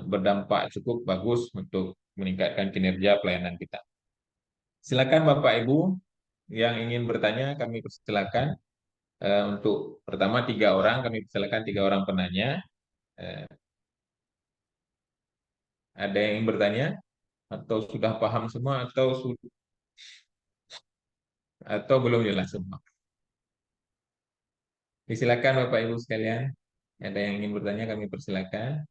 berdampak cukup bagus untuk meningkatkan kinerja pelayanan kita. Silakan Bapak Ibu yang ingin bertanya, kami persilakan. Untuk pertama 3 orang, kami persilakan 3 orang penanya. Ada yang ingin bertanya atau sudah paham semua atau belum jelas semua? Silakan Bapak Ibu sekalian. Ada yang ingin bertanya, kami persilakan.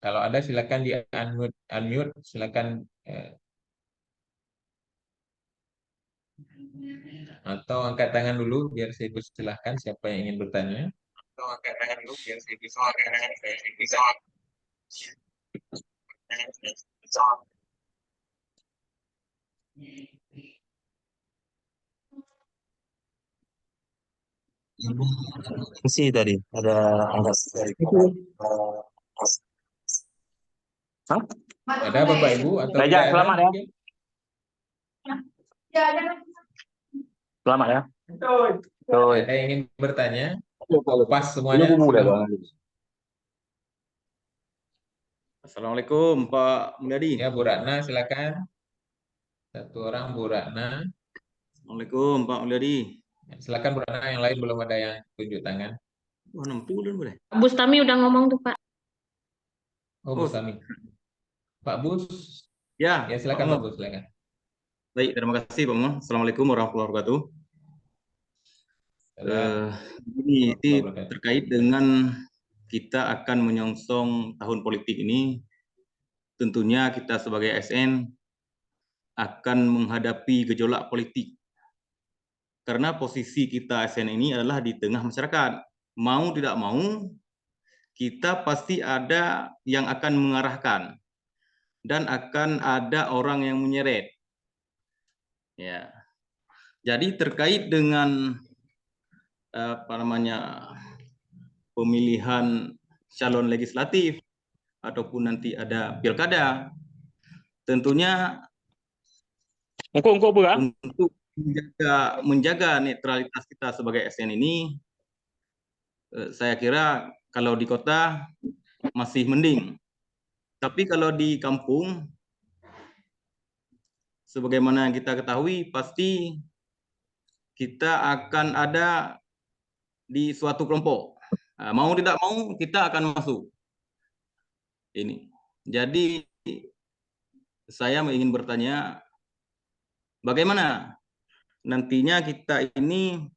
Kalau ada silakan di unmute, silakan atau angkat tangan dulu biar saya persilahkan siapa yang ingin bertanya. Atau angkat tangan dulu biar saya bisa. Sih tadi ada angka dari Hah? Ada Bapak Ibu atau Reja, tidak ada selamat ya. mungkin? Selamat ya. Ada yang ingin bertanya? Pas semuanya sudah. Assalamualaikum Pak Mulyadi. Ya, Bu Ratna silakan. Satu orang Bu Ratna. Assalamualaikum Pak Mulyadi. Silakan Bu Ratna, yang lain belum ada yang tunjuk tangan. Oh, 60 boleh. Bustami udah ngomong tuh Pak. Oh, Bu Sami. Pak Bus. Ya, Ya silakan Pak Bus, silakan. Baik, terima kasih Pak Mun. Assalamualaikum warahmatullahi wabarakatuh. Ini terkait dengan kita akan menyongsong tahun politik ini. Tentunya kita sebagai ASN akan menghadapi gejolak politik. Karena posisi kita ASN ini adalah di tengah masyarakat. Mau tidak mau, kita pasti ada yang akan mengarahkan dan akan ada orang yang menyeret. Ya. Jadi terkait dengan pemilihan calon legislatif ataupun nanti ada pilkada, tentunya untuk menjaga netralitas kita sebagai ASN ini, saya kira kalau di kota masih mending. Tapi kalau di kampung, sebagaimana kita ketahui, pasti kita akan ada di suatu kelompok. Mau tidak mau, kita akan masuk. Ini. Jadi, saya ingin bertanya, bagaimana nantinya kita ini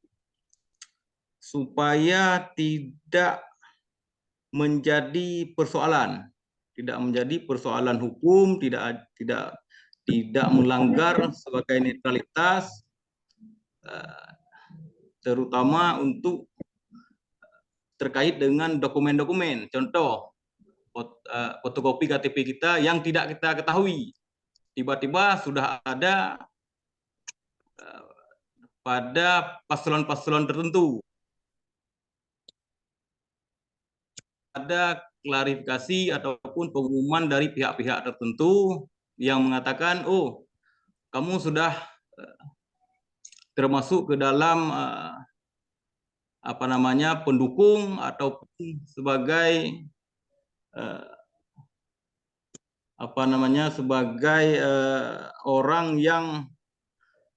supaya tidak menjadi persoalan, hukum, tidak melanggar sebagai netralitas, terutama untuk terkait dengan dokumen-dokumen, contoh fotokopi KTP kita yang tidak kita ketahui, tiba-tiba sudah ada pada paslon-paslon tertentu. Ada klarifikasi ataupun pengumuman dari pihak-pihak tertentu yang mengatakan, oh, kamu sudah termasuk ke dalam pendukung ataupun sebagai orang yang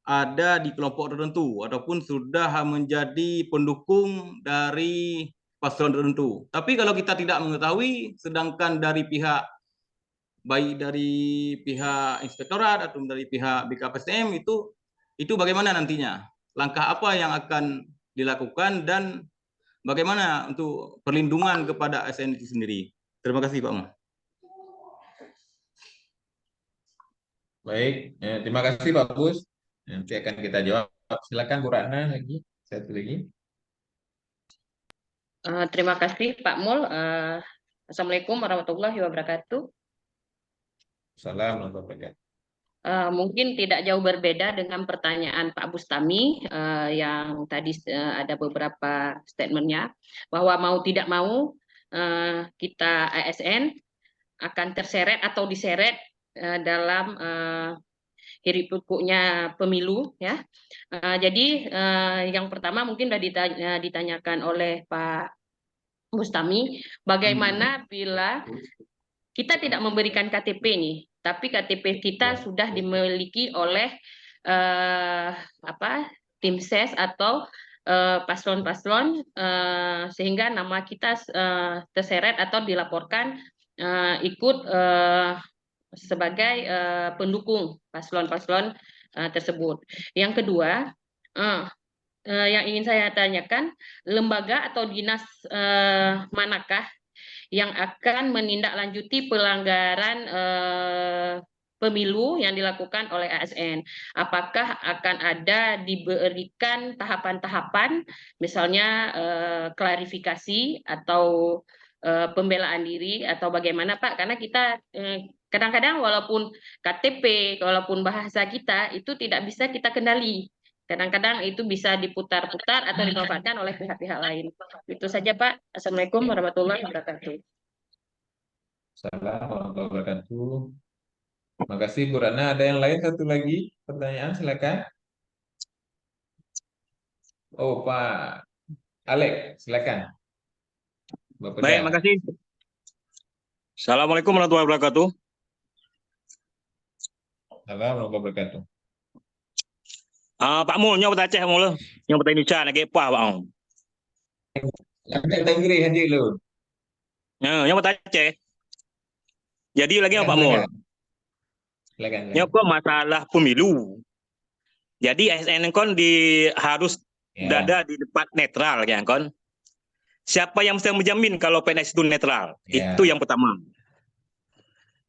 ada di kelompok tertentu ataupun sudah menjadi pendukung dari paslon tertentu. Tapi kalau kita tidak mengetahui, sedangkan dari pihak baik dari pihak inspektorat atau dari pihak BKPSDM itu bagaimana nantinya? Langkah apa yang akan dilakukan dan bagaimana untuk perlindungan kepada ASN itu sendiri? Terima kasih Pak Mo. Baik, terima kasih Pak Bus. Nanti akan kita jawab. Silakan Bu Ratna lagi, satu lagi. Terima kasih Pak Mul. Assalamualaikum warahmatullahi wabarakatuh. Assalamualaikum warahmatullahi wabarakatuh. Mungkin tidak jauh berbeda dengan pertanyaan Pak Bustami yang tadi ada beberapa statementnya bahwa mau tidak mau kita ASN akan terseret atau diseret dalam hiruk pikuknya pemilu ya. Jadi yang pertama mungkin sudah ditanyakan oleh Pak Bustami, bagaimana bila kita tidak memberikan KTP nih, tapi KTP kita sudah dimiliki oleh tim ses atau paslon-paslon sehingga nama kita terseret atau dilaporkan ikut sebagai pendukung paslon-paslon tersebut. Yang kedua, yang ingin saya tanyakan, lembaga atau dinas manakah yang akan menindaklanjuti pelanggaran pemilu yang dilakukan oleh ASN. Apakah akan ada diberikan tahapan-tahapan, misalnya klarifikasi atau pembelaan diri atau bagaimana Pak? Karena kita kadang-kadang walaupun KTP, walaupun bahasa kita itu tidak bisa kita kendali. Kadang-kadang itu bisa diputar-putar atau dimanfaatkan oleh pihak-pihak lain. Itu saja Pak. Assalamualaikum warahmatullahi wabarakatuh. Assalamualaikum warahmatullahi wabarakatuh. Terima kasih Bu Rana. Ada yang lain satu lagi pertanyaan, silakan. Oh, Pak Alex, silakan. Bapak Baik, makasih. Assalamualaikum warahmatullahi wabarakatuh. Assalamualaikum warahmatullahi wabarakatuh. Pak Mul, nyawa tak Aceh mul, nyawa tak Indonesia nak apa bang? Yang tak Inggris aja lu. Nyawa tak Aceh. Jadi lagi Silakan, Pak Mul, silakan. Silakan. nyawa masalah pemilu. Jadi ASN kon harus Ya. berada di tempat netral ya kon. Siapa yang mesti menjamin kalau PNS itu netral? Ya. Itu yang pertama.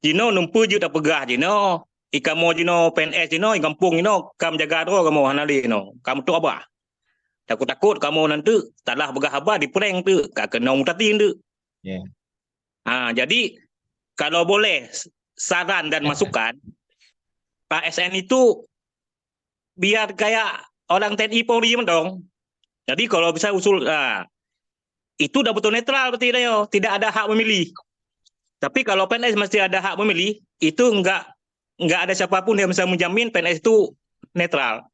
Jino numpu je tak pegah jino. Ikamo jino PNS jino, kampung jino, kam jaga ro kamu hanali jino. Kamu tu apa? Takut-takut kamu nanti taklah begah apa di prank tu, kak kena mutatin tu. Ya. Jadi kalau boleh saran dan masukan, Pak SN itu biar kayak orang TNI Polri dong. Jadi kalau bisa usul, itu udah betul netral berarti yo, tidak ada hak memilih. Tapi kalau PNS mesti ada hak memilih, itu enggak ada siapapun yang bisa menjamin PNS itu netral.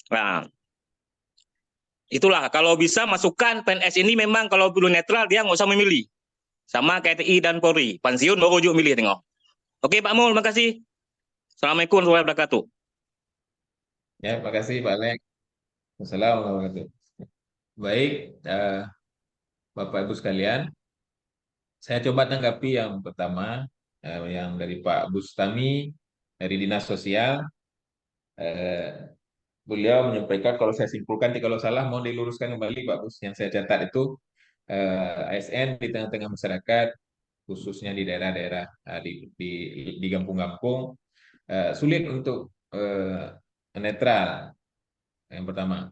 Nah, itulah kalau bisa masukkan PNS ini memang kalau perlu netral dia nggak usah memilih. Sama kayak TNI dan Polri, pensiun baru ujuk milih tengok. Oke Pak Mul, makasih. Assalamualaikum warahmatullahi wabarakatuh. Ya, terima kasih Pak Alex. Assalamualaikum warahmatullahi wabarakatuh. Baik, Bapak Ibu sekalian, saya coba tanggapi yang pertama, yang dari Pak Bustami dari Dinas Sosial. Beliau menyampaikan, kalau saya simpulkan, kalau salah mau diluruskan kembali Pak Bus. Yang saya catat itu ASN di tengah-tengah masyarakat, khususnya di daerah-daerah di kampung-kampung, sulit untuk netral. Yang pertama,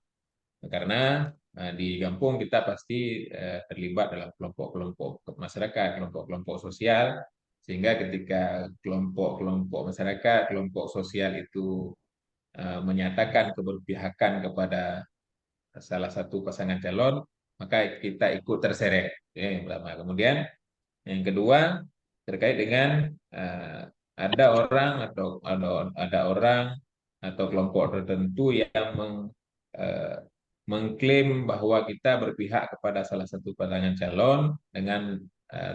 karena di kampung kita pasti terlibat dalam kelompok-kelompok masyarakat, kelompok-kelompok sosial, sehingga ketika kelompok-kelompok masyarakat, kelompok sosial itu menyatakan keberpihakan kepada salah satu pasangan calon, maka kita ikut terseret. Yang pertama. Kemudian yang kedua terkait dengan ada orang atau kelompok tertentu yang mengklaim bahwa kita berpihak kepada salah satu pasangan calon dengan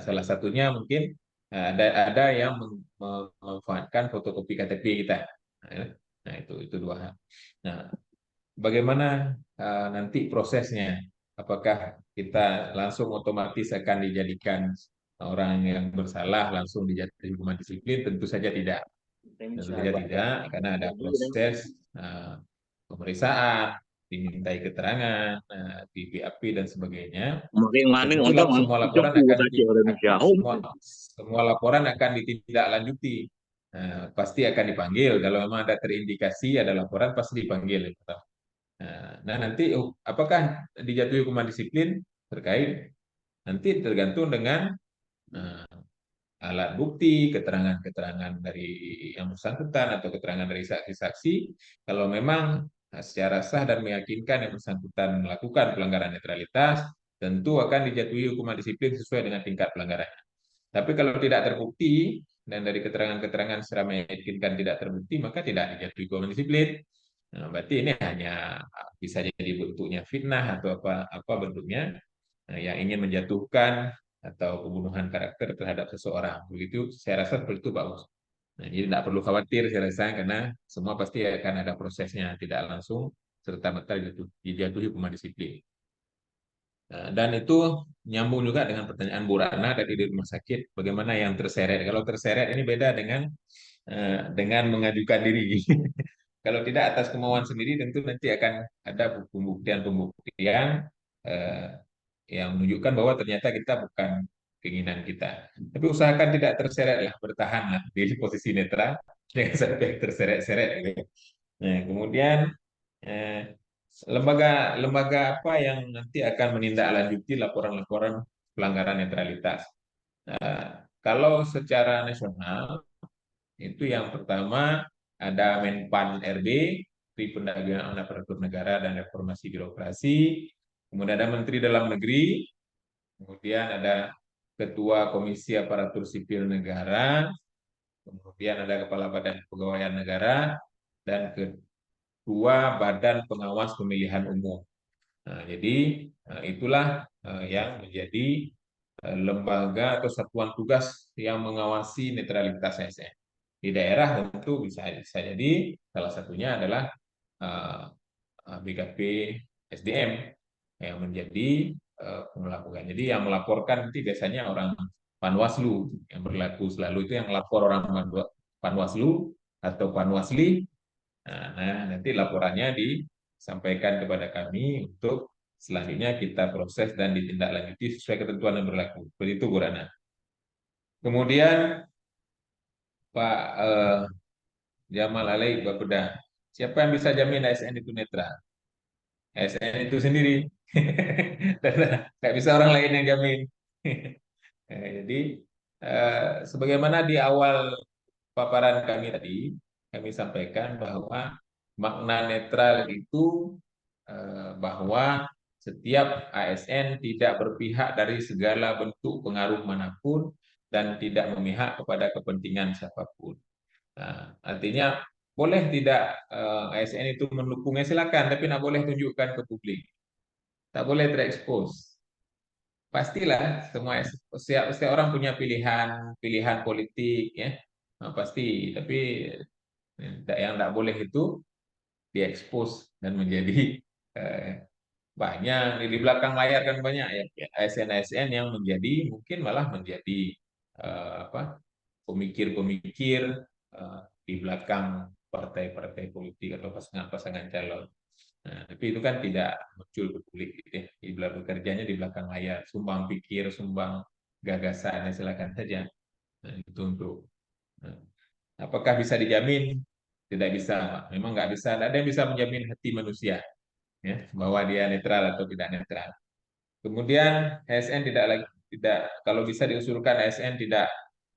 salah satunya mungkin ada yang memanfaatkan fotokopi KTP kita. Nah, itu dua hal. Nah, bagaimana nanti prosesnya? Apakah kita langsung otomatis akan dijadikan orang yang bersalah langsung dijatuhi hukuman disiplin? Tentu saja tidak. Tentu saja tidak, karena ada proses pemeriksaan, dimintai keterangan, di BAP dan sebagainya. Tentulah semua laporan akan ditindaklanjuti. Pasti akan dipanggil. Kalau memang ada terindikasi ada laporan, pasti dipanggil. Nah, nanti apakah dijatuhi hukuman disiplin terkait? Nanti tergantung dengan alat bukti, keterangan-keterangan dari yang bersangkutan atau keterangan dari saksi-saksi. Kalau memang secara sah dan meyakinkan yang bersangkutan melakukan pelanggaran netralitas, tentu akan dijatuhi hukuman disiplin sesuai dengan tingkat pelanggarannya. Tapi kalau tidak terbukti dan dari keterangan-keterangan secara meyakinkan tidak terbukti, maka tidak dijatuhi hukuman disiplin. Nah, berarti ini hanya bisa jadi bentuknya fitnah atau apa bentuknya yang ingin menjatuhkan atau pembunuhan karakter terhadap seseorang. Begitu saya rasa seperti itu Pak Bos. Nah, jadi tidak perlu khawatir saya rasa, karena semua pasti akan ada prosesnya, tidak langsung serta-merta dijatuhi hukuman disiplin. Dan itu nyambung juga dengan pertanyaan Bu Rana tadi di rumah sakit, bagaimana yang terseret. Kalau terseret ini beda dengan mengajukan diri. Kalau tidak atas kemauan sendiri, tentu nanti akan ada pembuktian yang menunjukkan bahwa ternyata kita bukan keinginan kita. Tapi usahakan tidak terseret lah, bertahanlah di posisi netral, jangan sampai terseret-seret gitu. Nah, kemudian eh, lembaga apa yang nanti akan menindaklanjuti laporan-laporan pelanggaran netralitas. Kalau secara nasional itu yang pertama ada Menpan RB, Menteri Perdagangan Aparatur Negara dan Reformasi Birokrasi, kemudian ada Menteri Dalam Negeri, kemudian ada Ketua Komisi Aparatur Sipil Negara, kemudian ada Kepala Badan Kepegawaian Negara, dan Ketua Badan Pengawas Pemilihan Umum. Nah, jadi itulah yang menjadi lembaga atau satuan tugas yang mengawasi netralitas ASN. Di daerah tentu bisa jadi salah satunya adalah BKP SDM yang menjadi melakukan. Jadi yang melaporkan nanti biasanya orang Panwaslu, yang berlaku selalu itu yang lapor orang Panwaslu atau Panwasli. Nah, nanti laporannya disampaikan kepada kami untuk selanjutnya kita proses dan ditindaklanjuti sesuai ketentuan yang berlaku. Seperti itu, Bu Rana. Kemudian Pak Jamal Alaik Bapeda, siapa yang bisa jamin ASN itu netral? ASN itu sendiri. Nggak bisa orang lain yang jamin. Jadi, sebagaimana di awal paparan kami tadi, kami sampaikan bahwa makna netral itu bahwa setiap ASN tidak berpihak dari segala bentuk pengaruh manapun dan tidak memihak kepada kepentingan siapapun. Nah, artinya boleh tidak ASN itu mendukungnya silakan, tapi tidak boleh tunjukkan ke publik, tak boleh terekspos. Pastilah setiap orang punya pilihan politik ya, nah, pasti. Tapi yang tidak boleh itu diekspos dan menjadi banyak di belakang layar kan banyak ya ASN-ASN yang menjadi mungkin malah menjadi pemikir-pemikir di belakang partai-partai politik atau pasangan-pasangan calon. Nah, tapi itu kan tidak muncul ke publik gitu ya. Di belakang kerjanya di belakang layar, sumbang pikir, sumbang gagasan, ya silakan saja. Nah, itu untuk apakah bisa dijamin? Tidak bisa, memang nggak bisa. Tidak ada yang bisa menjamin hati manusia, ya, bahwa dia netral atau tidak netral. Kemudian ASN tidak kalau bisa diusulkan ASN tidak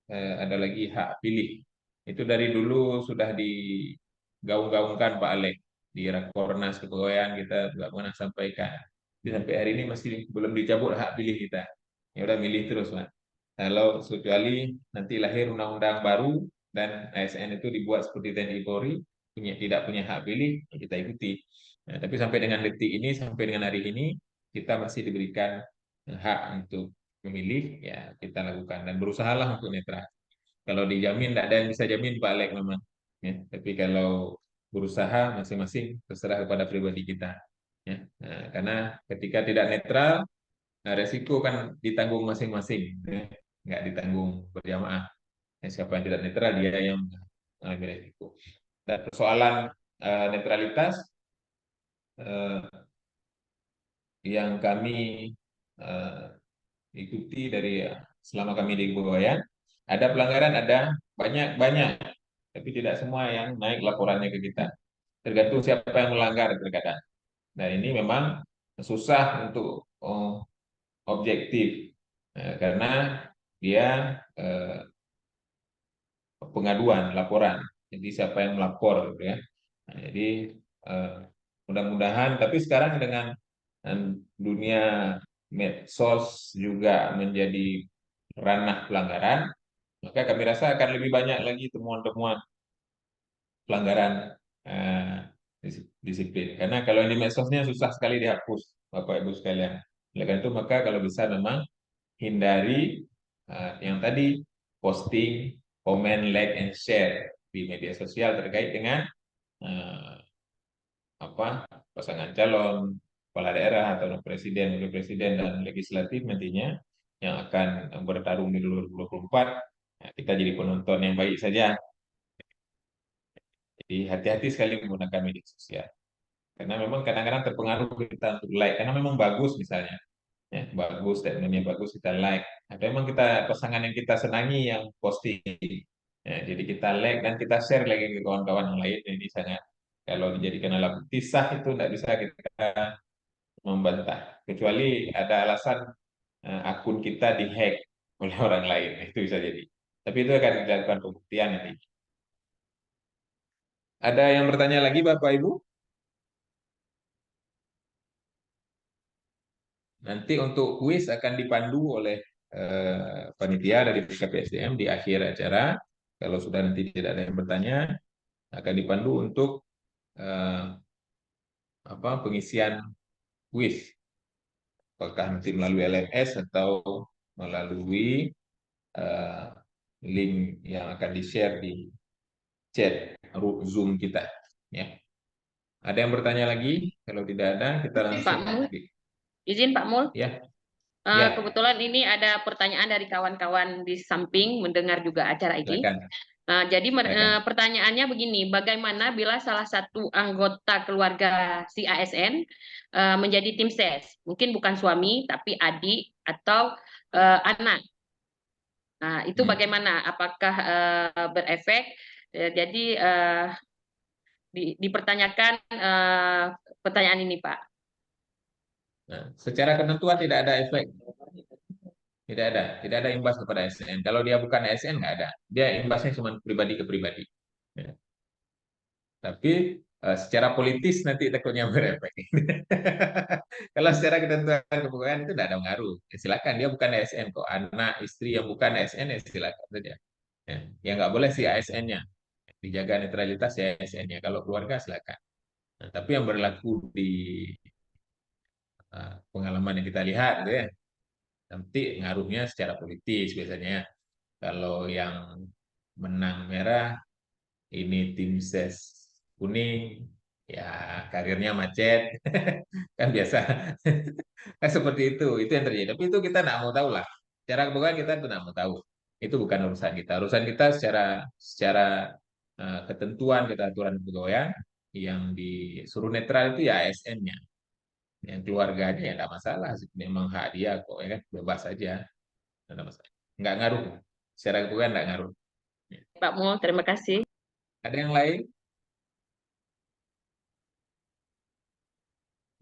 ada lagi hak pilih. Itu dari dulu sudah digaung-gaungkan Pak Alek di Rakornas Kepegawaian, kita juga pernah sampaikan. Jadi sampai hari ini masih belum dicabut hak pilih kita. Ya udah milih terus Pak. Kalau kecuali nanti lahir undang-undang baru dan ASN itu dibuat seperti TNI Polri, tidak punya hak pilih, ya kita ikuti. Nah, tapi sampai dengan detik ini, sampai dengan hari ini, kita masih diberikan hak untuk memilih, ya kita lakukan dan berusahalah untuk netral. Kalau dijamin, tidak ada yang bisa jamin Pak Alek memang. Ya, tapi kalau berusaha masing-masing terserah kepada pribadi kita. Ya, nah, karena ketika tidak netral, nah, resiko kan ditanggung masing-masing, ya. Nggak ditanggung berjamaah. Ya, siapa yang tidak netral dia yang mengambil resiko. Dan persoalan netralitas yang kami ikuti dari selama kami di kepegawaian, ada pelanggaran, ada banyak, tapi tidak semua yang naik laporannya ke kita. Tergantung siapa yang melanggar terkadang. Nah ini memang susah untuk objektif karena dia pengaduan, laporan. Jadi siapa yang melapor, gitu ya. Nah, jadi mudah-mudahan. Tapi sekarang dengan dunia medsos juga menjadi ranah pelanggaran, maka kami rasa akan lebih banyak lagi temuan-temuan pelanggaran disiplin. Karena kalau di medsosnya susah sekali dihapus, Bapak Ibu sekalian. Oleh karena itu maka kalau bisa memang hindari yang tadi posting, komen, like, and share di media sosial terkait dengan pasangan calon, kepala daerah atau presiden, wakil presiden dan legislatif nantinya yang akan bertarung di 2024. Nah, kita jadi penonton yang baik saja. Jadi hati-hati sekali menggunakan media sosial. Karena memang kadang-kadang terpengaruh kita untuk like, karena memang bagus misalnya. Ya, bagus, statementnya bagus, kita like. Atau memang kita pasangan yang kita senangi yang posting. Ya, jadi kita like dan kita share lagi ke kawan-kawan yang lain. Jadi sangat, kalau dijadikan alat bukti sah itu tidak bisa kita membantah. Kecuali ada alasan akun kita dihack oleh orang lain, itu bisa jadi. Tapi itu akan dilakukan pembuktian nanti. Ada yang bertanya lagi Bapak Ibu? Nanti untuk kuis akan dipandu oleh panitia dari BKPSDM di akhir acara. Kalau sudah nanti tidak ada yang bertanya, akan dipandu untuk pengisian kuis. Apakah nanti melalui LMS atau melalui link yang akan di-share di chat Zoom kita. Ya. Ada yang bertanya lagi? Kalau tidak ada, kita langsung. Pak Mul, izin Pak Mul. Ya. Ya. Kebetulan ini ada pertanyaan dari kawan-kawan di samping mendengar juga acara ini. Silakan. Jadi pertanyaannya begini, bagaimana bila salah satu anggota keluarga si ASN menjadi tim ses? Mungkin bukan suami, tapi adik atau anak. Nah, itu bagaimana? Apakah berefek? Jadi dipertanyakan pertanyaan ini, Pak. Nah, secara ketentuan tidak ada efek. Tidak ada imbas kepada ASN. Kalau dia bukan ASN nggak ada. Dia imbasnya cuma pribadi ke pribadi. Ya. Tapi secara politis nanti takutnya berefek. Kalau secara ketentuan kepegawaian itu tidak ada pengaruh. Ya, silakan, dia bukan ASN kok. Anak, istri yang bukan ASN ya silakan saja. Ya, yang nggak boleh si ASN-nya. Dijaga netralitas ya ASN-nya. Kalau keluarga silakan. Nah, tapi yang berlaku di pengalaman yang kita lihat, gitu ya, nanti ngaruhnya secara politis biasanya. Kalau yang menang merah, ini tim ses kuning, ya karirnya macet, kan biasa. Kan seperti itu yang terjadi. Tapi itu kita nggak mau tahu lah. Secara kepegawaian kita tidak mau tahu. Itu bukan urusan kita. Urusan kita secara ketentuan kita aturan kepegawaian yang disuruh netral itu ya ASN-nya. Yang keluarganya ya tidak masalah. Memang hak dia kok, ya kan, bebas saja. Tidak masalah. Nggak ngaruh. Secara kepegawaian nggak ngaruh. Pak Mul, terima kasih. Ada yang lain?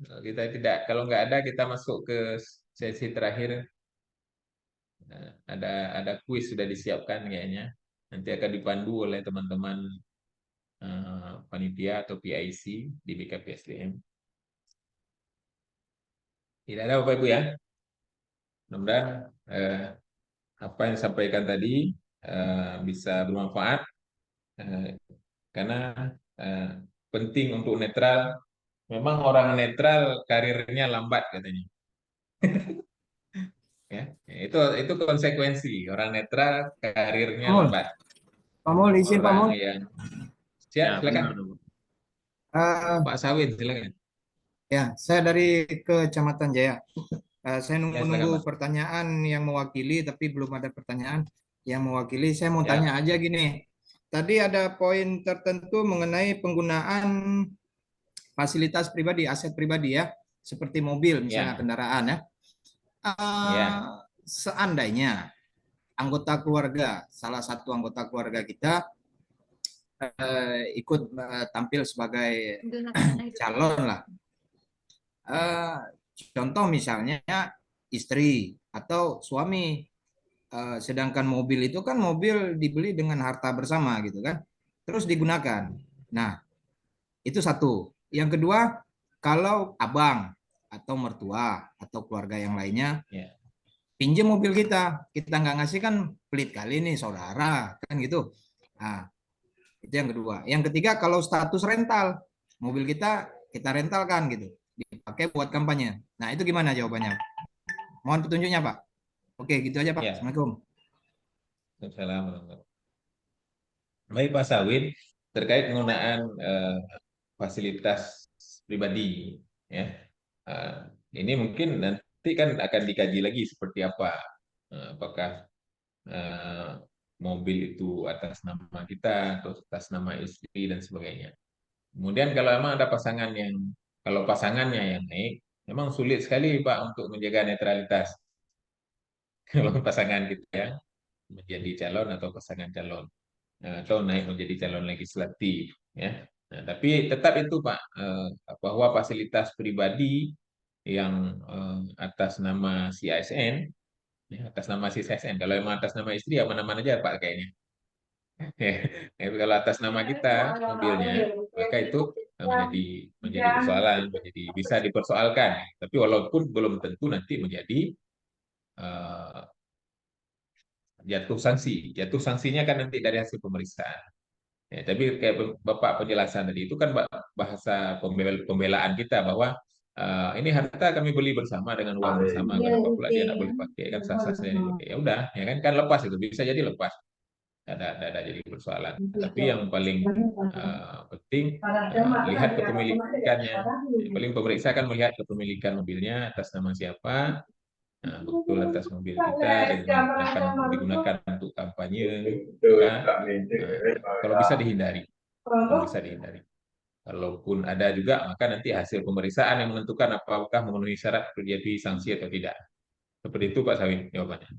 Kita tidak, kalau nggak ada kita masuk ke sesi terakhir. Ada kuis sudah disiapkan kayaknya. Nanti akan dipandu oleh teman-teman panitia atau PIC di BKPSDM. Tidak ada Bapak Ibu ya. Mudah-mudahan apa yang disampaikan tadi bisa bermanfaat karena penting untuk netral. Memang orang netral karirnya lambat katanya. Ya, itu konsekuensi orang netral karirnya lambat. Pak Mul, izin Pak Mul. Siap, silakan. Pak Sawin, silakan. Ya, saya dari Kecamatan Jaya. Saya silakan, nunggu Pak. pertanyaan yang mewakili, tapi belum ada pertanyaan yang mewakili. Saya mau tanya aja gini. Tadi ada poin tertentu mengenai penggunaan fasilitas pribadi, aset pribadi ya, seperti mobil misalnya, kendaraan ya. Seandainya anggota keluarga, salah satu anggota keluarga kita ikut tampil sebagai calon lah. Contoh misalnya istri atau suami, sedangkan mobil itu kan mobil dibeli dengan harta bersama gitu kan, terus digunakan. Nah, itu satu. Yang kedua, kalau abang atau mertua atau keluarga yang lainnya pinjam mobil kita nggak ngasih, kan pelit kali nih saudara kan gitu. Nah, itu yang kedua. Yang ketiga, kalau status rental, mobil kita rentalkan gitu, dipakai buat kampanye. Nah, itu gimana jawabannya? Mohon petunjuknya, Pak. Oke, gitu aja, Pak. Assalamualaikum. Assalamualaikum. Baik, Pak Sawin, terkait penggunaan fasilitas pribadi, ya. Ini mungkin nanti kan akan dikaji lagi seperti apa. Apakah mobil itu atas nama kita atau atas nama istri dan sebagainya. Kemudian kalau memang ada pasangannya yang naik, Memang sulit sekali Pak untuk menjaga netralitas kalau pasangan kita ya menjadi calon atau pasangan calon atau naik menjadi calon legislatif ya. Nah, tapi tetap itu Pak bahwa fasilitas pribadi yang atas nama si ASN ya, atas nama si ASN kalau emang atas nama istri ya mana-mana aja Pak kayaknya. Kalau atas nama kita mobilnya maka itu menjadi persoalan, menjadi bisa dipersoalkan. Tapi walaupun belum tentu nanti menjadi eh, jatuh sanksi. Jatuh sanksinya kan nanti dari hasil pemeriksaan. Ya, tapi kayak Bapak penjelasan tadi itu kan bahasa pembelaan kita bahwa ini harta kami beli bersama dengan uang bersama. Kenapa pula dia tidak boleh pakai kan sah-sah saja dipakai. Ya udah, ya kan lepas itu bisa jadi lepas. Ada jadi persoalan. Tapi yang paling penting lihat kepemilikannya. Yang paling pemeriksa kan melihat kepemilikan mobilnya atas nama siapa. Nah, betul atas mobil kita dan akan digunakan untuk kampanye. Kalau bisa dihindari, kalau bisa dihindari. Kalaupun ada juga, maka nanti hasil pemeriksaan yang menentukan apakah memenuhi syarat terjadi sanksi atau tidak. Seperti itu Pak Sawin jawabannya.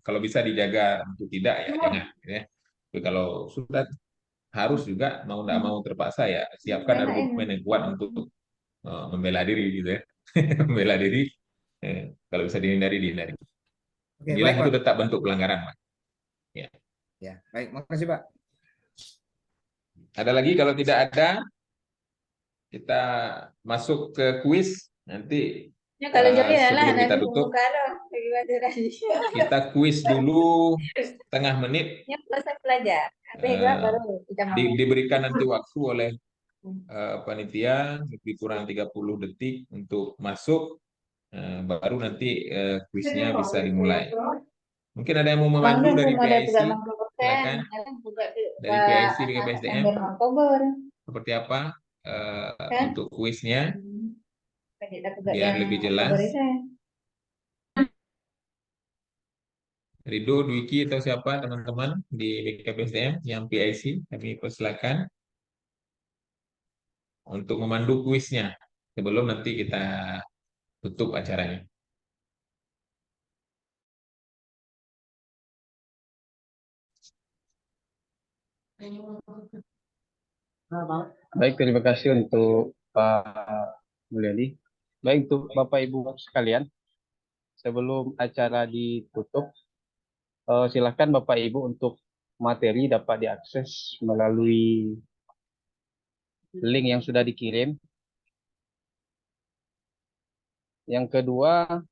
Kalau bisa dijaga untuk tidak ya jangan. Ya. Tapi kalau sudah harus juga mau tidak mau terpaksa ya siapkan argumen yang kuat untuk membela diri gitu ya. Membela diri kalau bisa dihindari. Oke, Inilah baik, itu Pak. tetap bentuk pelanggaran, Pak. Ya. Ya, baik. Makasih, Pak. Ada lagi kalau tidak ada kita masuk ke kuis nanti sebelum kita tutup kita kuis dulu setengah menit. Diberikan nanti waktu oleh panitia lebih kurang 30 detik untuk masuk. Baru nanti kuisnya bisa dimulai. Mungkin ada yang mau memandu dari PIC, silakan. Dari PIC dengan BSDM, seperti apa untuk kuisnya, biar lebih jelas. Rido, Dwiki, atau siapa teman-teman di BKBSDM yang PIC, kami persilakan untuk memandu kuisnya sebelum nanti kita tutup acaranya. Baik, terima kasih untuk Pak Mulyadi. Baik, untuk Bapak Ibu sekalian, sebelum acara ditutup, silakan Bapak Ibu untuk materi dapat diakses melalui link yang sudah dikirim. Yang kedua,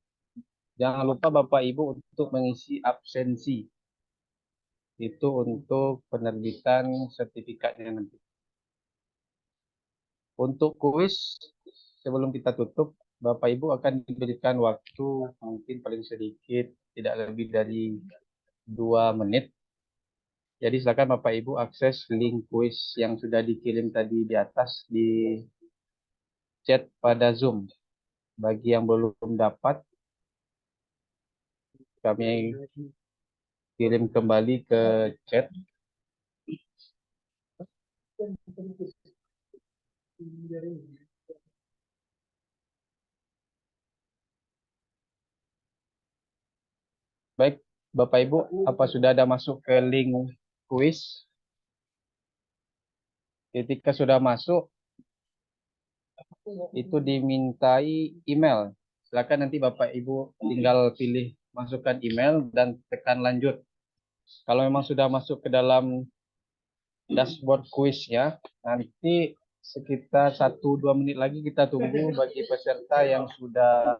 jangan lupa Bapak Ibu untuk mengisi absensi. Itu untuk penerbitan sertifikatnya nanti. Untuk kuis, sebelum kita tutup, Bapak Ibu akan diberikan waktu mungkin paling sedikit, tidak lebih dari 2 menit. Jadi silakan Bapak Ibu akses link kuis yang sudah dikirim tadi di atas di chat pada Zoom. Bagi yang belum dapat, kami kirim kembali ke chat. Baik, Bapak Ibu, apa sudah ada masuk ke link kuis? Ketika sudah masuk, itu dimintai email. Silakan nanti Bapak Ibu tinggal pilih masukkan email dan tekan lanjut. Kalau memang sudah masuk ke dalam dashboard kuisnya, nanti sekitar 1-2 menit lagi kita tunggu bagi peserta yang sudah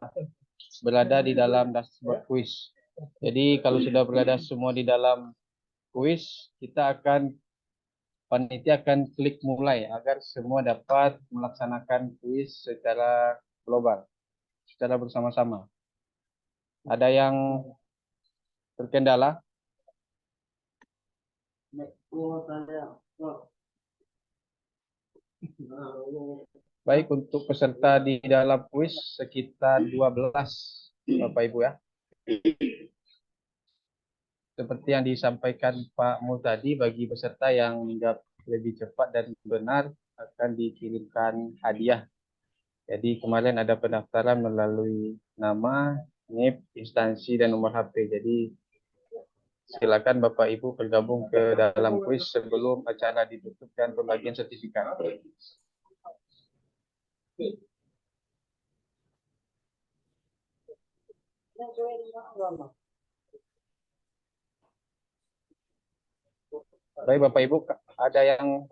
berada di dalam dashboard kuis. Jadi kalau sudah berada semua di dalam kuis, panitia akan klik mulai agar semua dapat melaksanakan kuis secara global, secara bersama-sama. Ada yang terkendala? Baik, untuk peserta di dalam kuis sekitar 12 Bapak Ibu ya. Seperti yang disampaikan Pak Mul tadi, bagi peserta yang menjawab lebih cepat dan benar, akan dikirimkan hadiah. Jadi kemarin ada pendaftaran melalui nama, NIP, instansi, dan nomor HP. Jadi silakan Bapak Ibu bergabung ke dalam kuis sebelum acara ditutup dan pembagian sertifikat. Baik Bapak Ibu, ada yang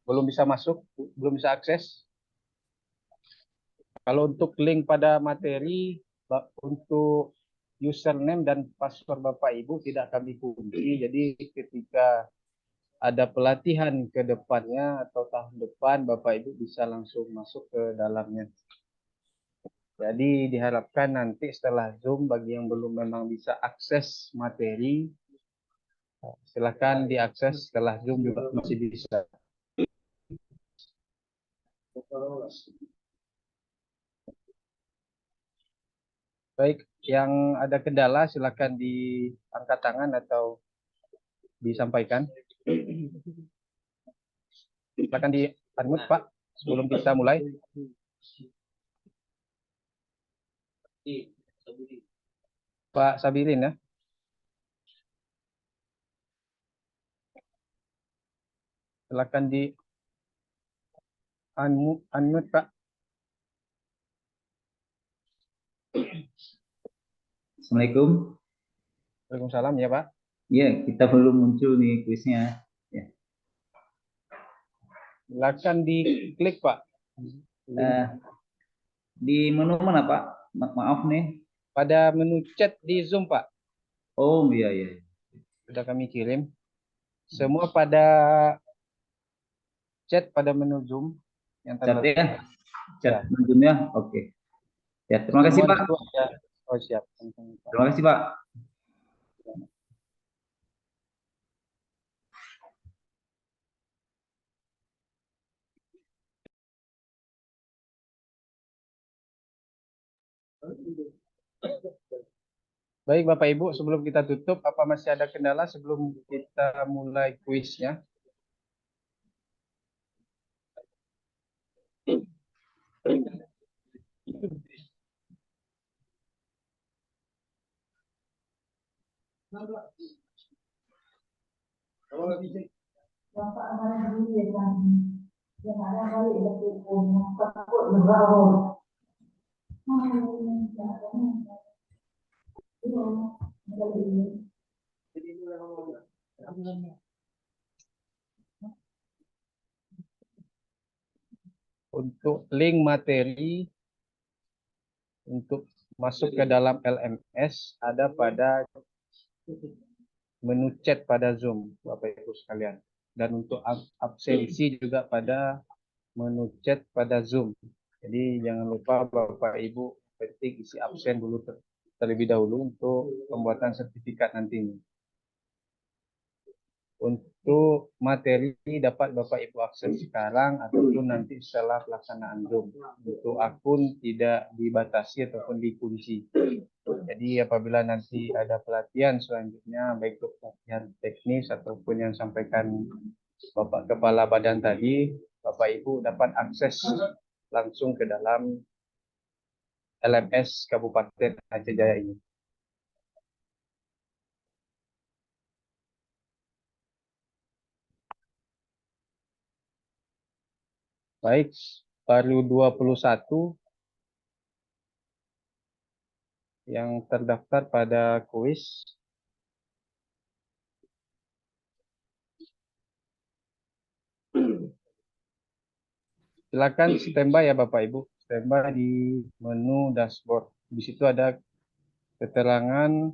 belum bisa masuk, belum bisa akses? Kalau untuk link pada materi, untuk username dan password Bapak Ibu tidak kami kunci. Jadi ketika ada pelatihan ke depannya atau tahun depan, Bapak Ibu bisa langsung masuk ke dalamnya. Jadi diharapkan nanti setelah Zoom, bagi yang belum memang bisa akses materi, silakan diakses setelah Zoom juga masih bisa. Baik, yang ada kendala silakan diangkat tangan atau disampaikan. Silakan di-unmute Pak sebelum kita mulai. Pak Sabirin ya. Silakan di-unmute Pak. Assalamualaikum. Waalaikumsalam ya Pak. Ya, kita belum muncul nih kuisnya. Ya. Silakan diklik Pak. Di menu mana Pak? Maaf nih. Pada menu chat di Zoom Pak. Oh iya iya. Sudah kami kirim. Semua pada chat pada menu Zoom yang Chat ya. Chat ya. Zoom-nya. Oke. Ya, terima kasih Pak. Oh siap. Terima kasih Pak. Baik Bapak Ibu, sebelum kita tutup, apa masih ada kendala sebelum kita mulai kuisnya? Untuk link materi untuk masuk ke dalam LMS ada pada menu chat pada Zoom, Bapak Ibu sekalian. Dan untuk absensi juga pada menu chat pada Zoom. Jadi jangan lupa Bapak Ibu ketik isi absen dulu terlebih dahulu untuk pembuatan sertifikat nantinya. Untuk materi dapat Bapak Ibu akses sekarang ataupun nanti setelah pelaksanaan Zoom. Untuk akun tidak dibatasi ataupun dikunci. Jadi apabila nanti ada pelatihan selanjutnya, baik itu pelatihan teknis ataupun yang sampaikan Bapak Kepala Badan tadi, Bapak Ibu dapat akses langsung ke dalam LMS Kabupaten Aceh Jaya ini. Baik, baru 21 yang terdaftar pada kuis. Silakan standby ya Bapak Ibu, standby di menu dashboard. Di situ ada keterangan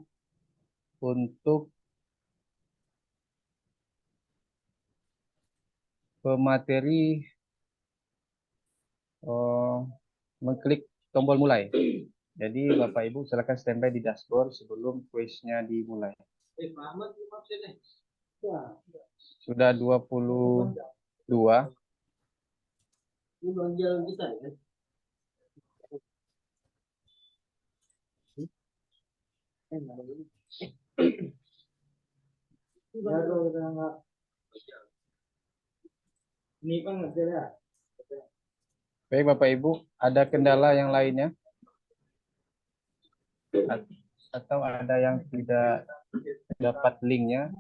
untuk pemateri mengklik tombol mulai. Jadi Bapak Ibu silakan standby di dashboard sebelum kuisnya dimulai. Sudah 22. Ini kan ada Baik Bapak Ibu, ada kendala yang lainnya? Atau ada yang tidak dapat linknya?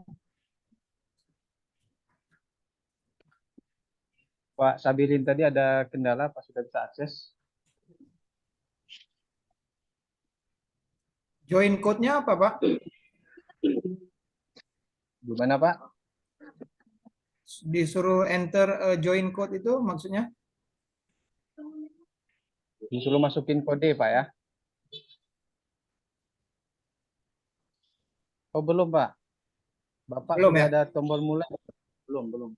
Pak Sabirin tadi ada kendala, Pak sudah bisa akses? Join code-nya apa, Pak? Gimana Pak? Disuruh enter join code itu maksudnya? Disuruh masukin kode Pak ya? Oh belum Pak. Bapak Belum sudah ya? ada tombol mulai? Belum, belum.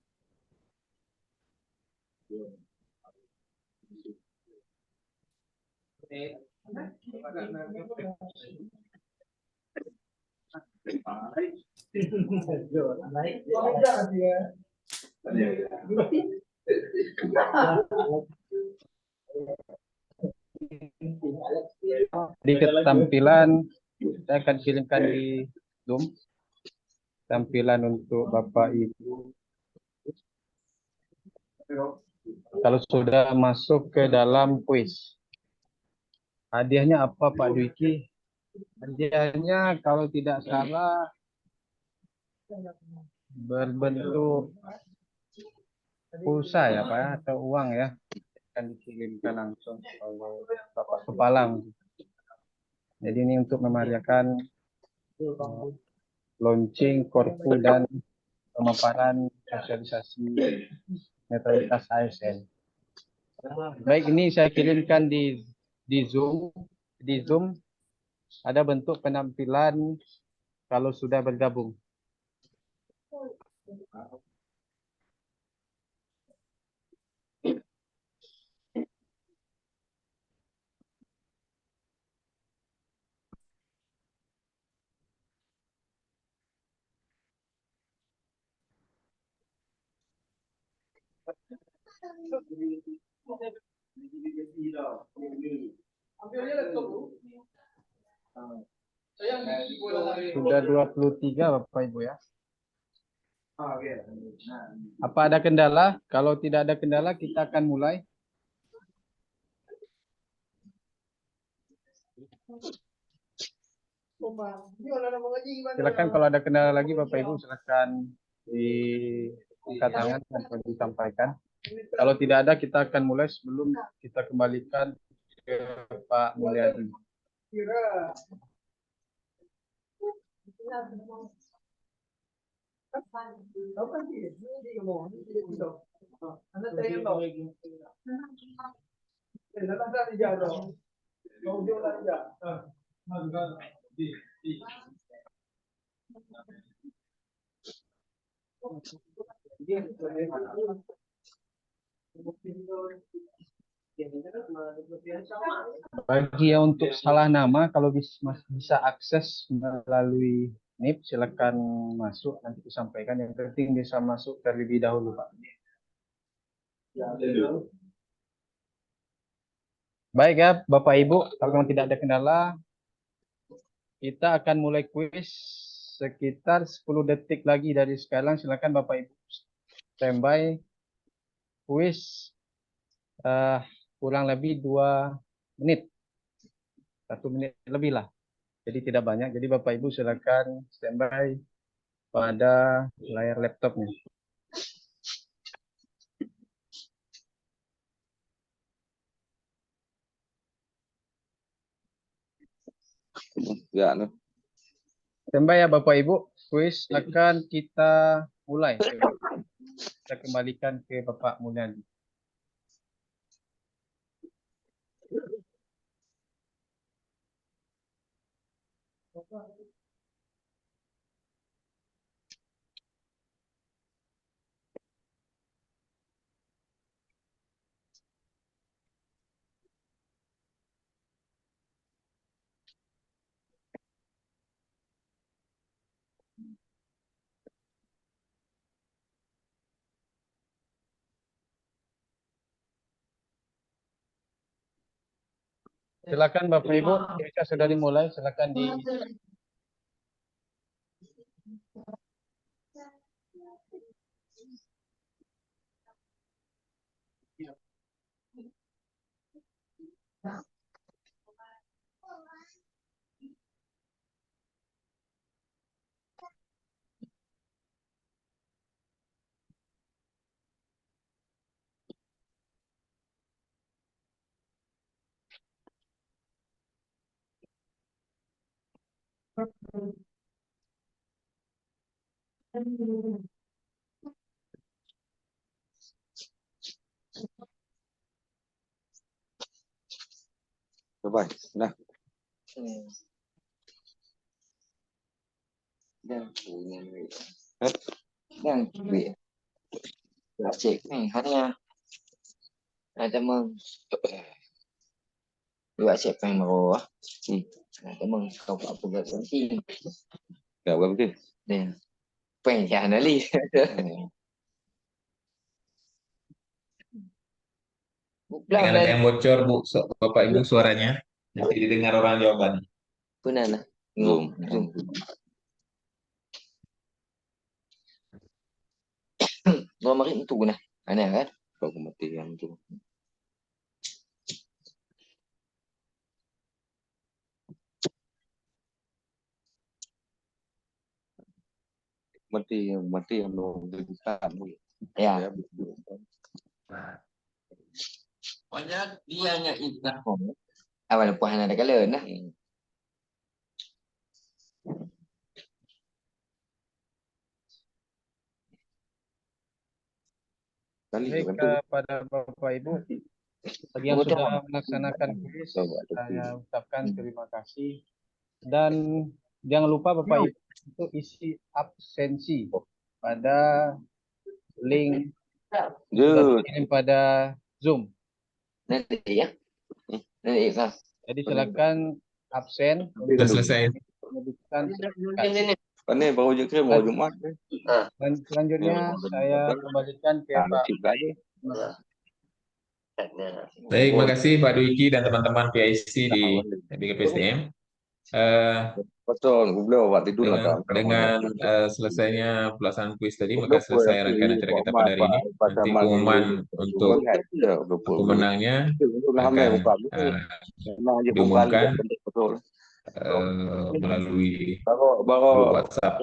Di ketampilan saya akan kirimkan di Zoom tampilan untuk Bapak Ibu. Kalau sudah masuk ke dalam kuis, hadiahnya apa Pak Dwiki? Hadiahnya kalau tidak salah berbentuk pulsa ya Pak ya, atau uang ya, akan dikirimkan langsung oleh Bapak Kepala. Jadi ini untuk memeriahkan launching Korpu dan pemaparan sosialisasi netralitas ASN. Baik, ini saya kirimkan di Zoom. Di Zoom ada bentuk penampilan kalau sudah bergabung. Sudah 23 Bapak Ibu ya. Apa ada kendala? Kalau tidak ada kendala kita akan mulai. Silakan kalau ada kendala lagi Bapak Ibu silakan diangkat tangan atau disampaikan. Kalau tidak ada kita akan mulai sebelum kita kembalikan ke Pak Mulyadi. Bagi yang untuk salah nama, kalau bisa akses melalui NIP, silakan masuk, nanti disampaikan. Yang penting bisa masuk terlebih dahulu, Pak. Baik ya, Bapak Ibu, kalau memang tidak ada kendala, kita akan mulai kuis sekitar 10 detik lagi dari sekarang. Silakan Bapak Ibu standby. Kuis kurang lebih 2 menit. 1 menit lebih lah. Jadi tidak banyak. Jadi Bapak Ibu silakan standby pada layar laptopnya. Standby ya Bapak Ibu. Kuis akan kita mulai. Kita kembalikan ke Bapak Mulyadi. Silakan Bapak Ibu, jika sudah dimulai, silakan di Coba, nah. Dan cek nih hanya ada meng dua cek yang mau ada meng kau apa buat penting Ya, betul. dan pengen ali Dengan ada yang bocor Bu, Bapak Ibu suaranya, nanti didengar orang jawabannya. benar lah zoom nomor itu guna aneh kan Kau kematian tu. Mati yang belum diberikan. ya banyak dia nya ikan awal puan ada kalian lah Baik, kepada Bapak Ibu bagi yang sudah melaksanakan kuis, saya ucapkan terima kasih. Dan jangan lupa Bapak Ibu untuk isi absensi pada link yang dikirim pada Zoom. nanti ya nanti kan Jadi silakan absen. Sudah selesai. Ini baru je kirim baru Jumat. Dan selanjutnya saya kembalikan ke Pak. Baik, terima kasih Pak Dwiki dan teman-teman PIC di BKPSDM. Betul, beliau buat tidur Dengan selesainya pelaksanaan kuis tadi, maka selesai rangkaian acara kita pada hari ini. Nanti pengumuman untuk pemenangnya akan diumumkan melalui grup WhatsApp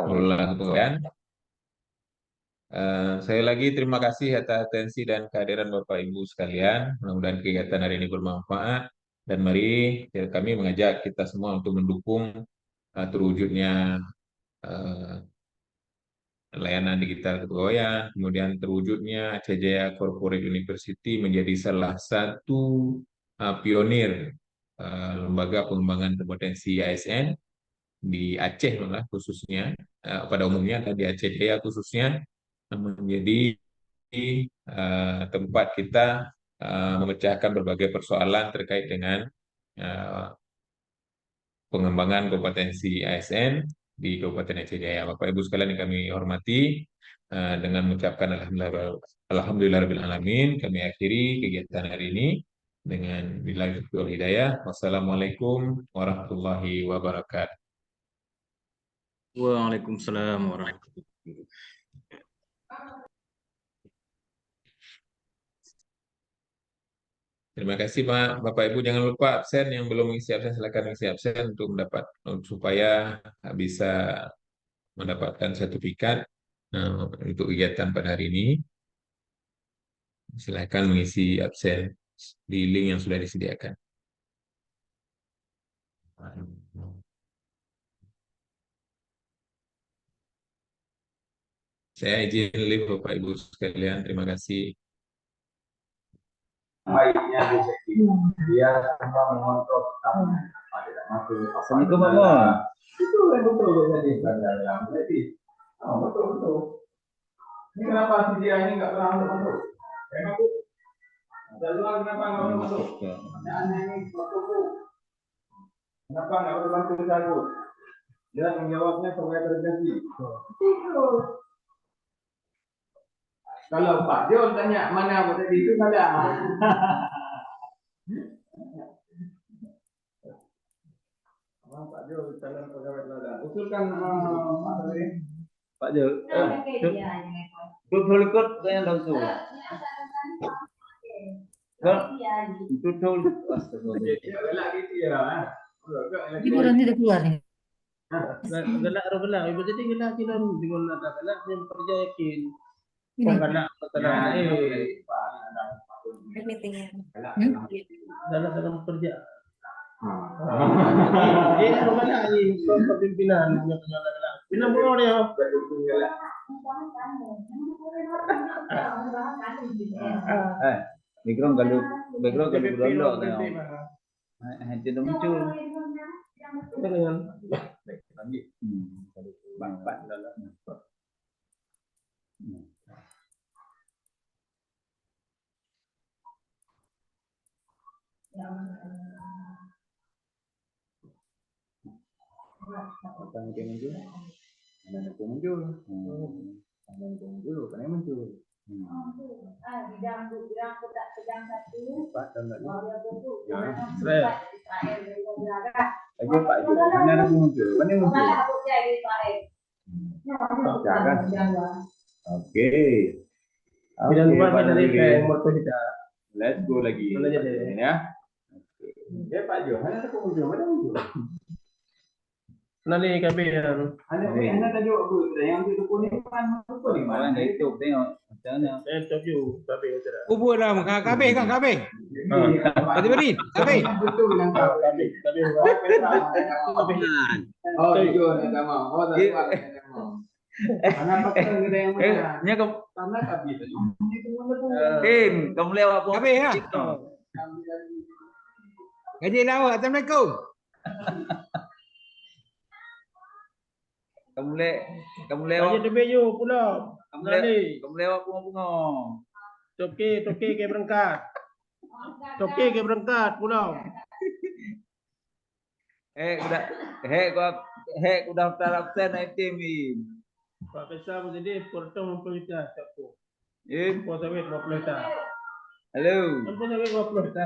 pengelola kepegawaian. Sekali lagi terima kasih atas atensi dan kehadiran Bapak Ibu sekalian. Mudah-mudahan kegiatan hari ini bermanfaat dan mari kami mengajak kita semua untuk mendukung terwujudnya layanan digital kepegawaian, kemudian terwujudnya Aceh Jaya Corporate University menjadi salah satu pionir lembaga pengembangan kompetensi ASN di Aceh malah khususnya, pada umumnya di Aceh Jaya khususnya menjadi tempat kita memecahkan berbagai persoalan terkait dengan pengembangan kompetensi ASN di Kabupaten Aceh Jaya. Bapak Ibu sekalian yang kami hormati, dengan mengucapkan alhamdulillahirabbil alamin, kami akhiri kegiatan hari ini dengan billahi wal hidayah. Wassalamualaikum warahmatullahi wabarakatuh. Waalaikumsalam warahmatullahi wabarakatuh. Terima kasih Pak, Bapak Ibu jangan lupa absen, yang belum mengisi absen silakan mengisi absen untuk supaya bisa mendapatkan sertifikat untuk kegiatan pada hari ini. Silakan mengisi absen di link yang sudah disediakan. Saya izin live Bapak Ibu sekalian, terima kasih. Baiknya dia semua mengontrol stafnya. Assalamualaikum Pak. Itu yang betul jadi dalam. Jadi betul. Ini kenapa si dia ini nggak pernah masuk? Kenapa kenapa nggak masuk? Aneh ini betul. Kenapa nggak boleh bantu saya? Dia menjawabnya supaya terjadi. Kalau Pak Jon tanya mana apa tadi itu salah. Pak Jon calon pegawai ladang. Usulkan Pak tadi. Pak Jo. Betul ikut saya langsung. Betul. Lagi dia. Ibu nanti udah keluar nih. Gelak gelak. Ibu jadi gelak kita dengan ada gelak yang percayakin. Gelak setelah Meetingnya. dalam kerja. Ini mana ini kepimpinan punya penyelenggaraan. Pimpinan pulau dia. Background kalau berdoa nanti muncul. Bapak dalam. Apa yang muncul? Ada yang muncul. Ada yang muncul, kan yang muncul. Bidang satu. Pak, tanda Israel. Ayo Pak, mana yang muncul? Mana yang muncul? Jangan. Oke. Bidang luar dari motor kita. Let's go lagi. Ya. Ya Pak Jo, mana yang muncul? Mana yang muncul? Nanti kami Anda tadi waktu yang itu kuning kan itu di mana itu tengok macamnya. interview kami saudara. Kubur dah KB kan KB. Beri KB. Betul yang Kami. Oh, itu ada mau. Oh, ada mau. Kenapa kita ada yang mana? Nya Karena kami tadi. kamu lewat KB ya. Gaji lawak. Assalamualaikum. Kamu lewat. Aja debeyo pulau. Nanti. Kamu lewat bunga-bunga. Toke ke berangkat. Toke ke berangkat pulau. Udah absen item ini. Pak Pesa menjadi potong memperlihat aku. Potong 50 juta. Halo. Potong 50 juta.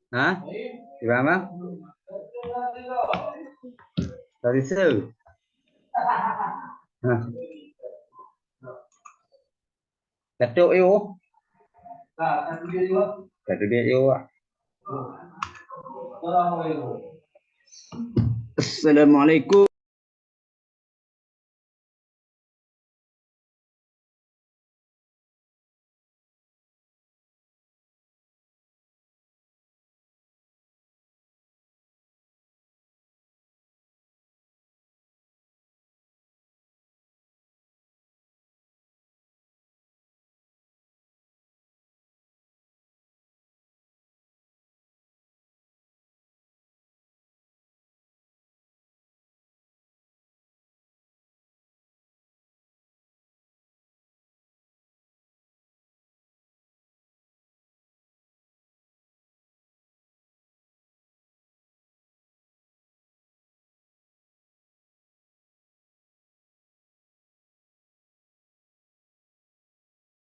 Hah? Di mana? Dari sini. Ketuk yo. Ketuk dia yo. Assalamualaikum.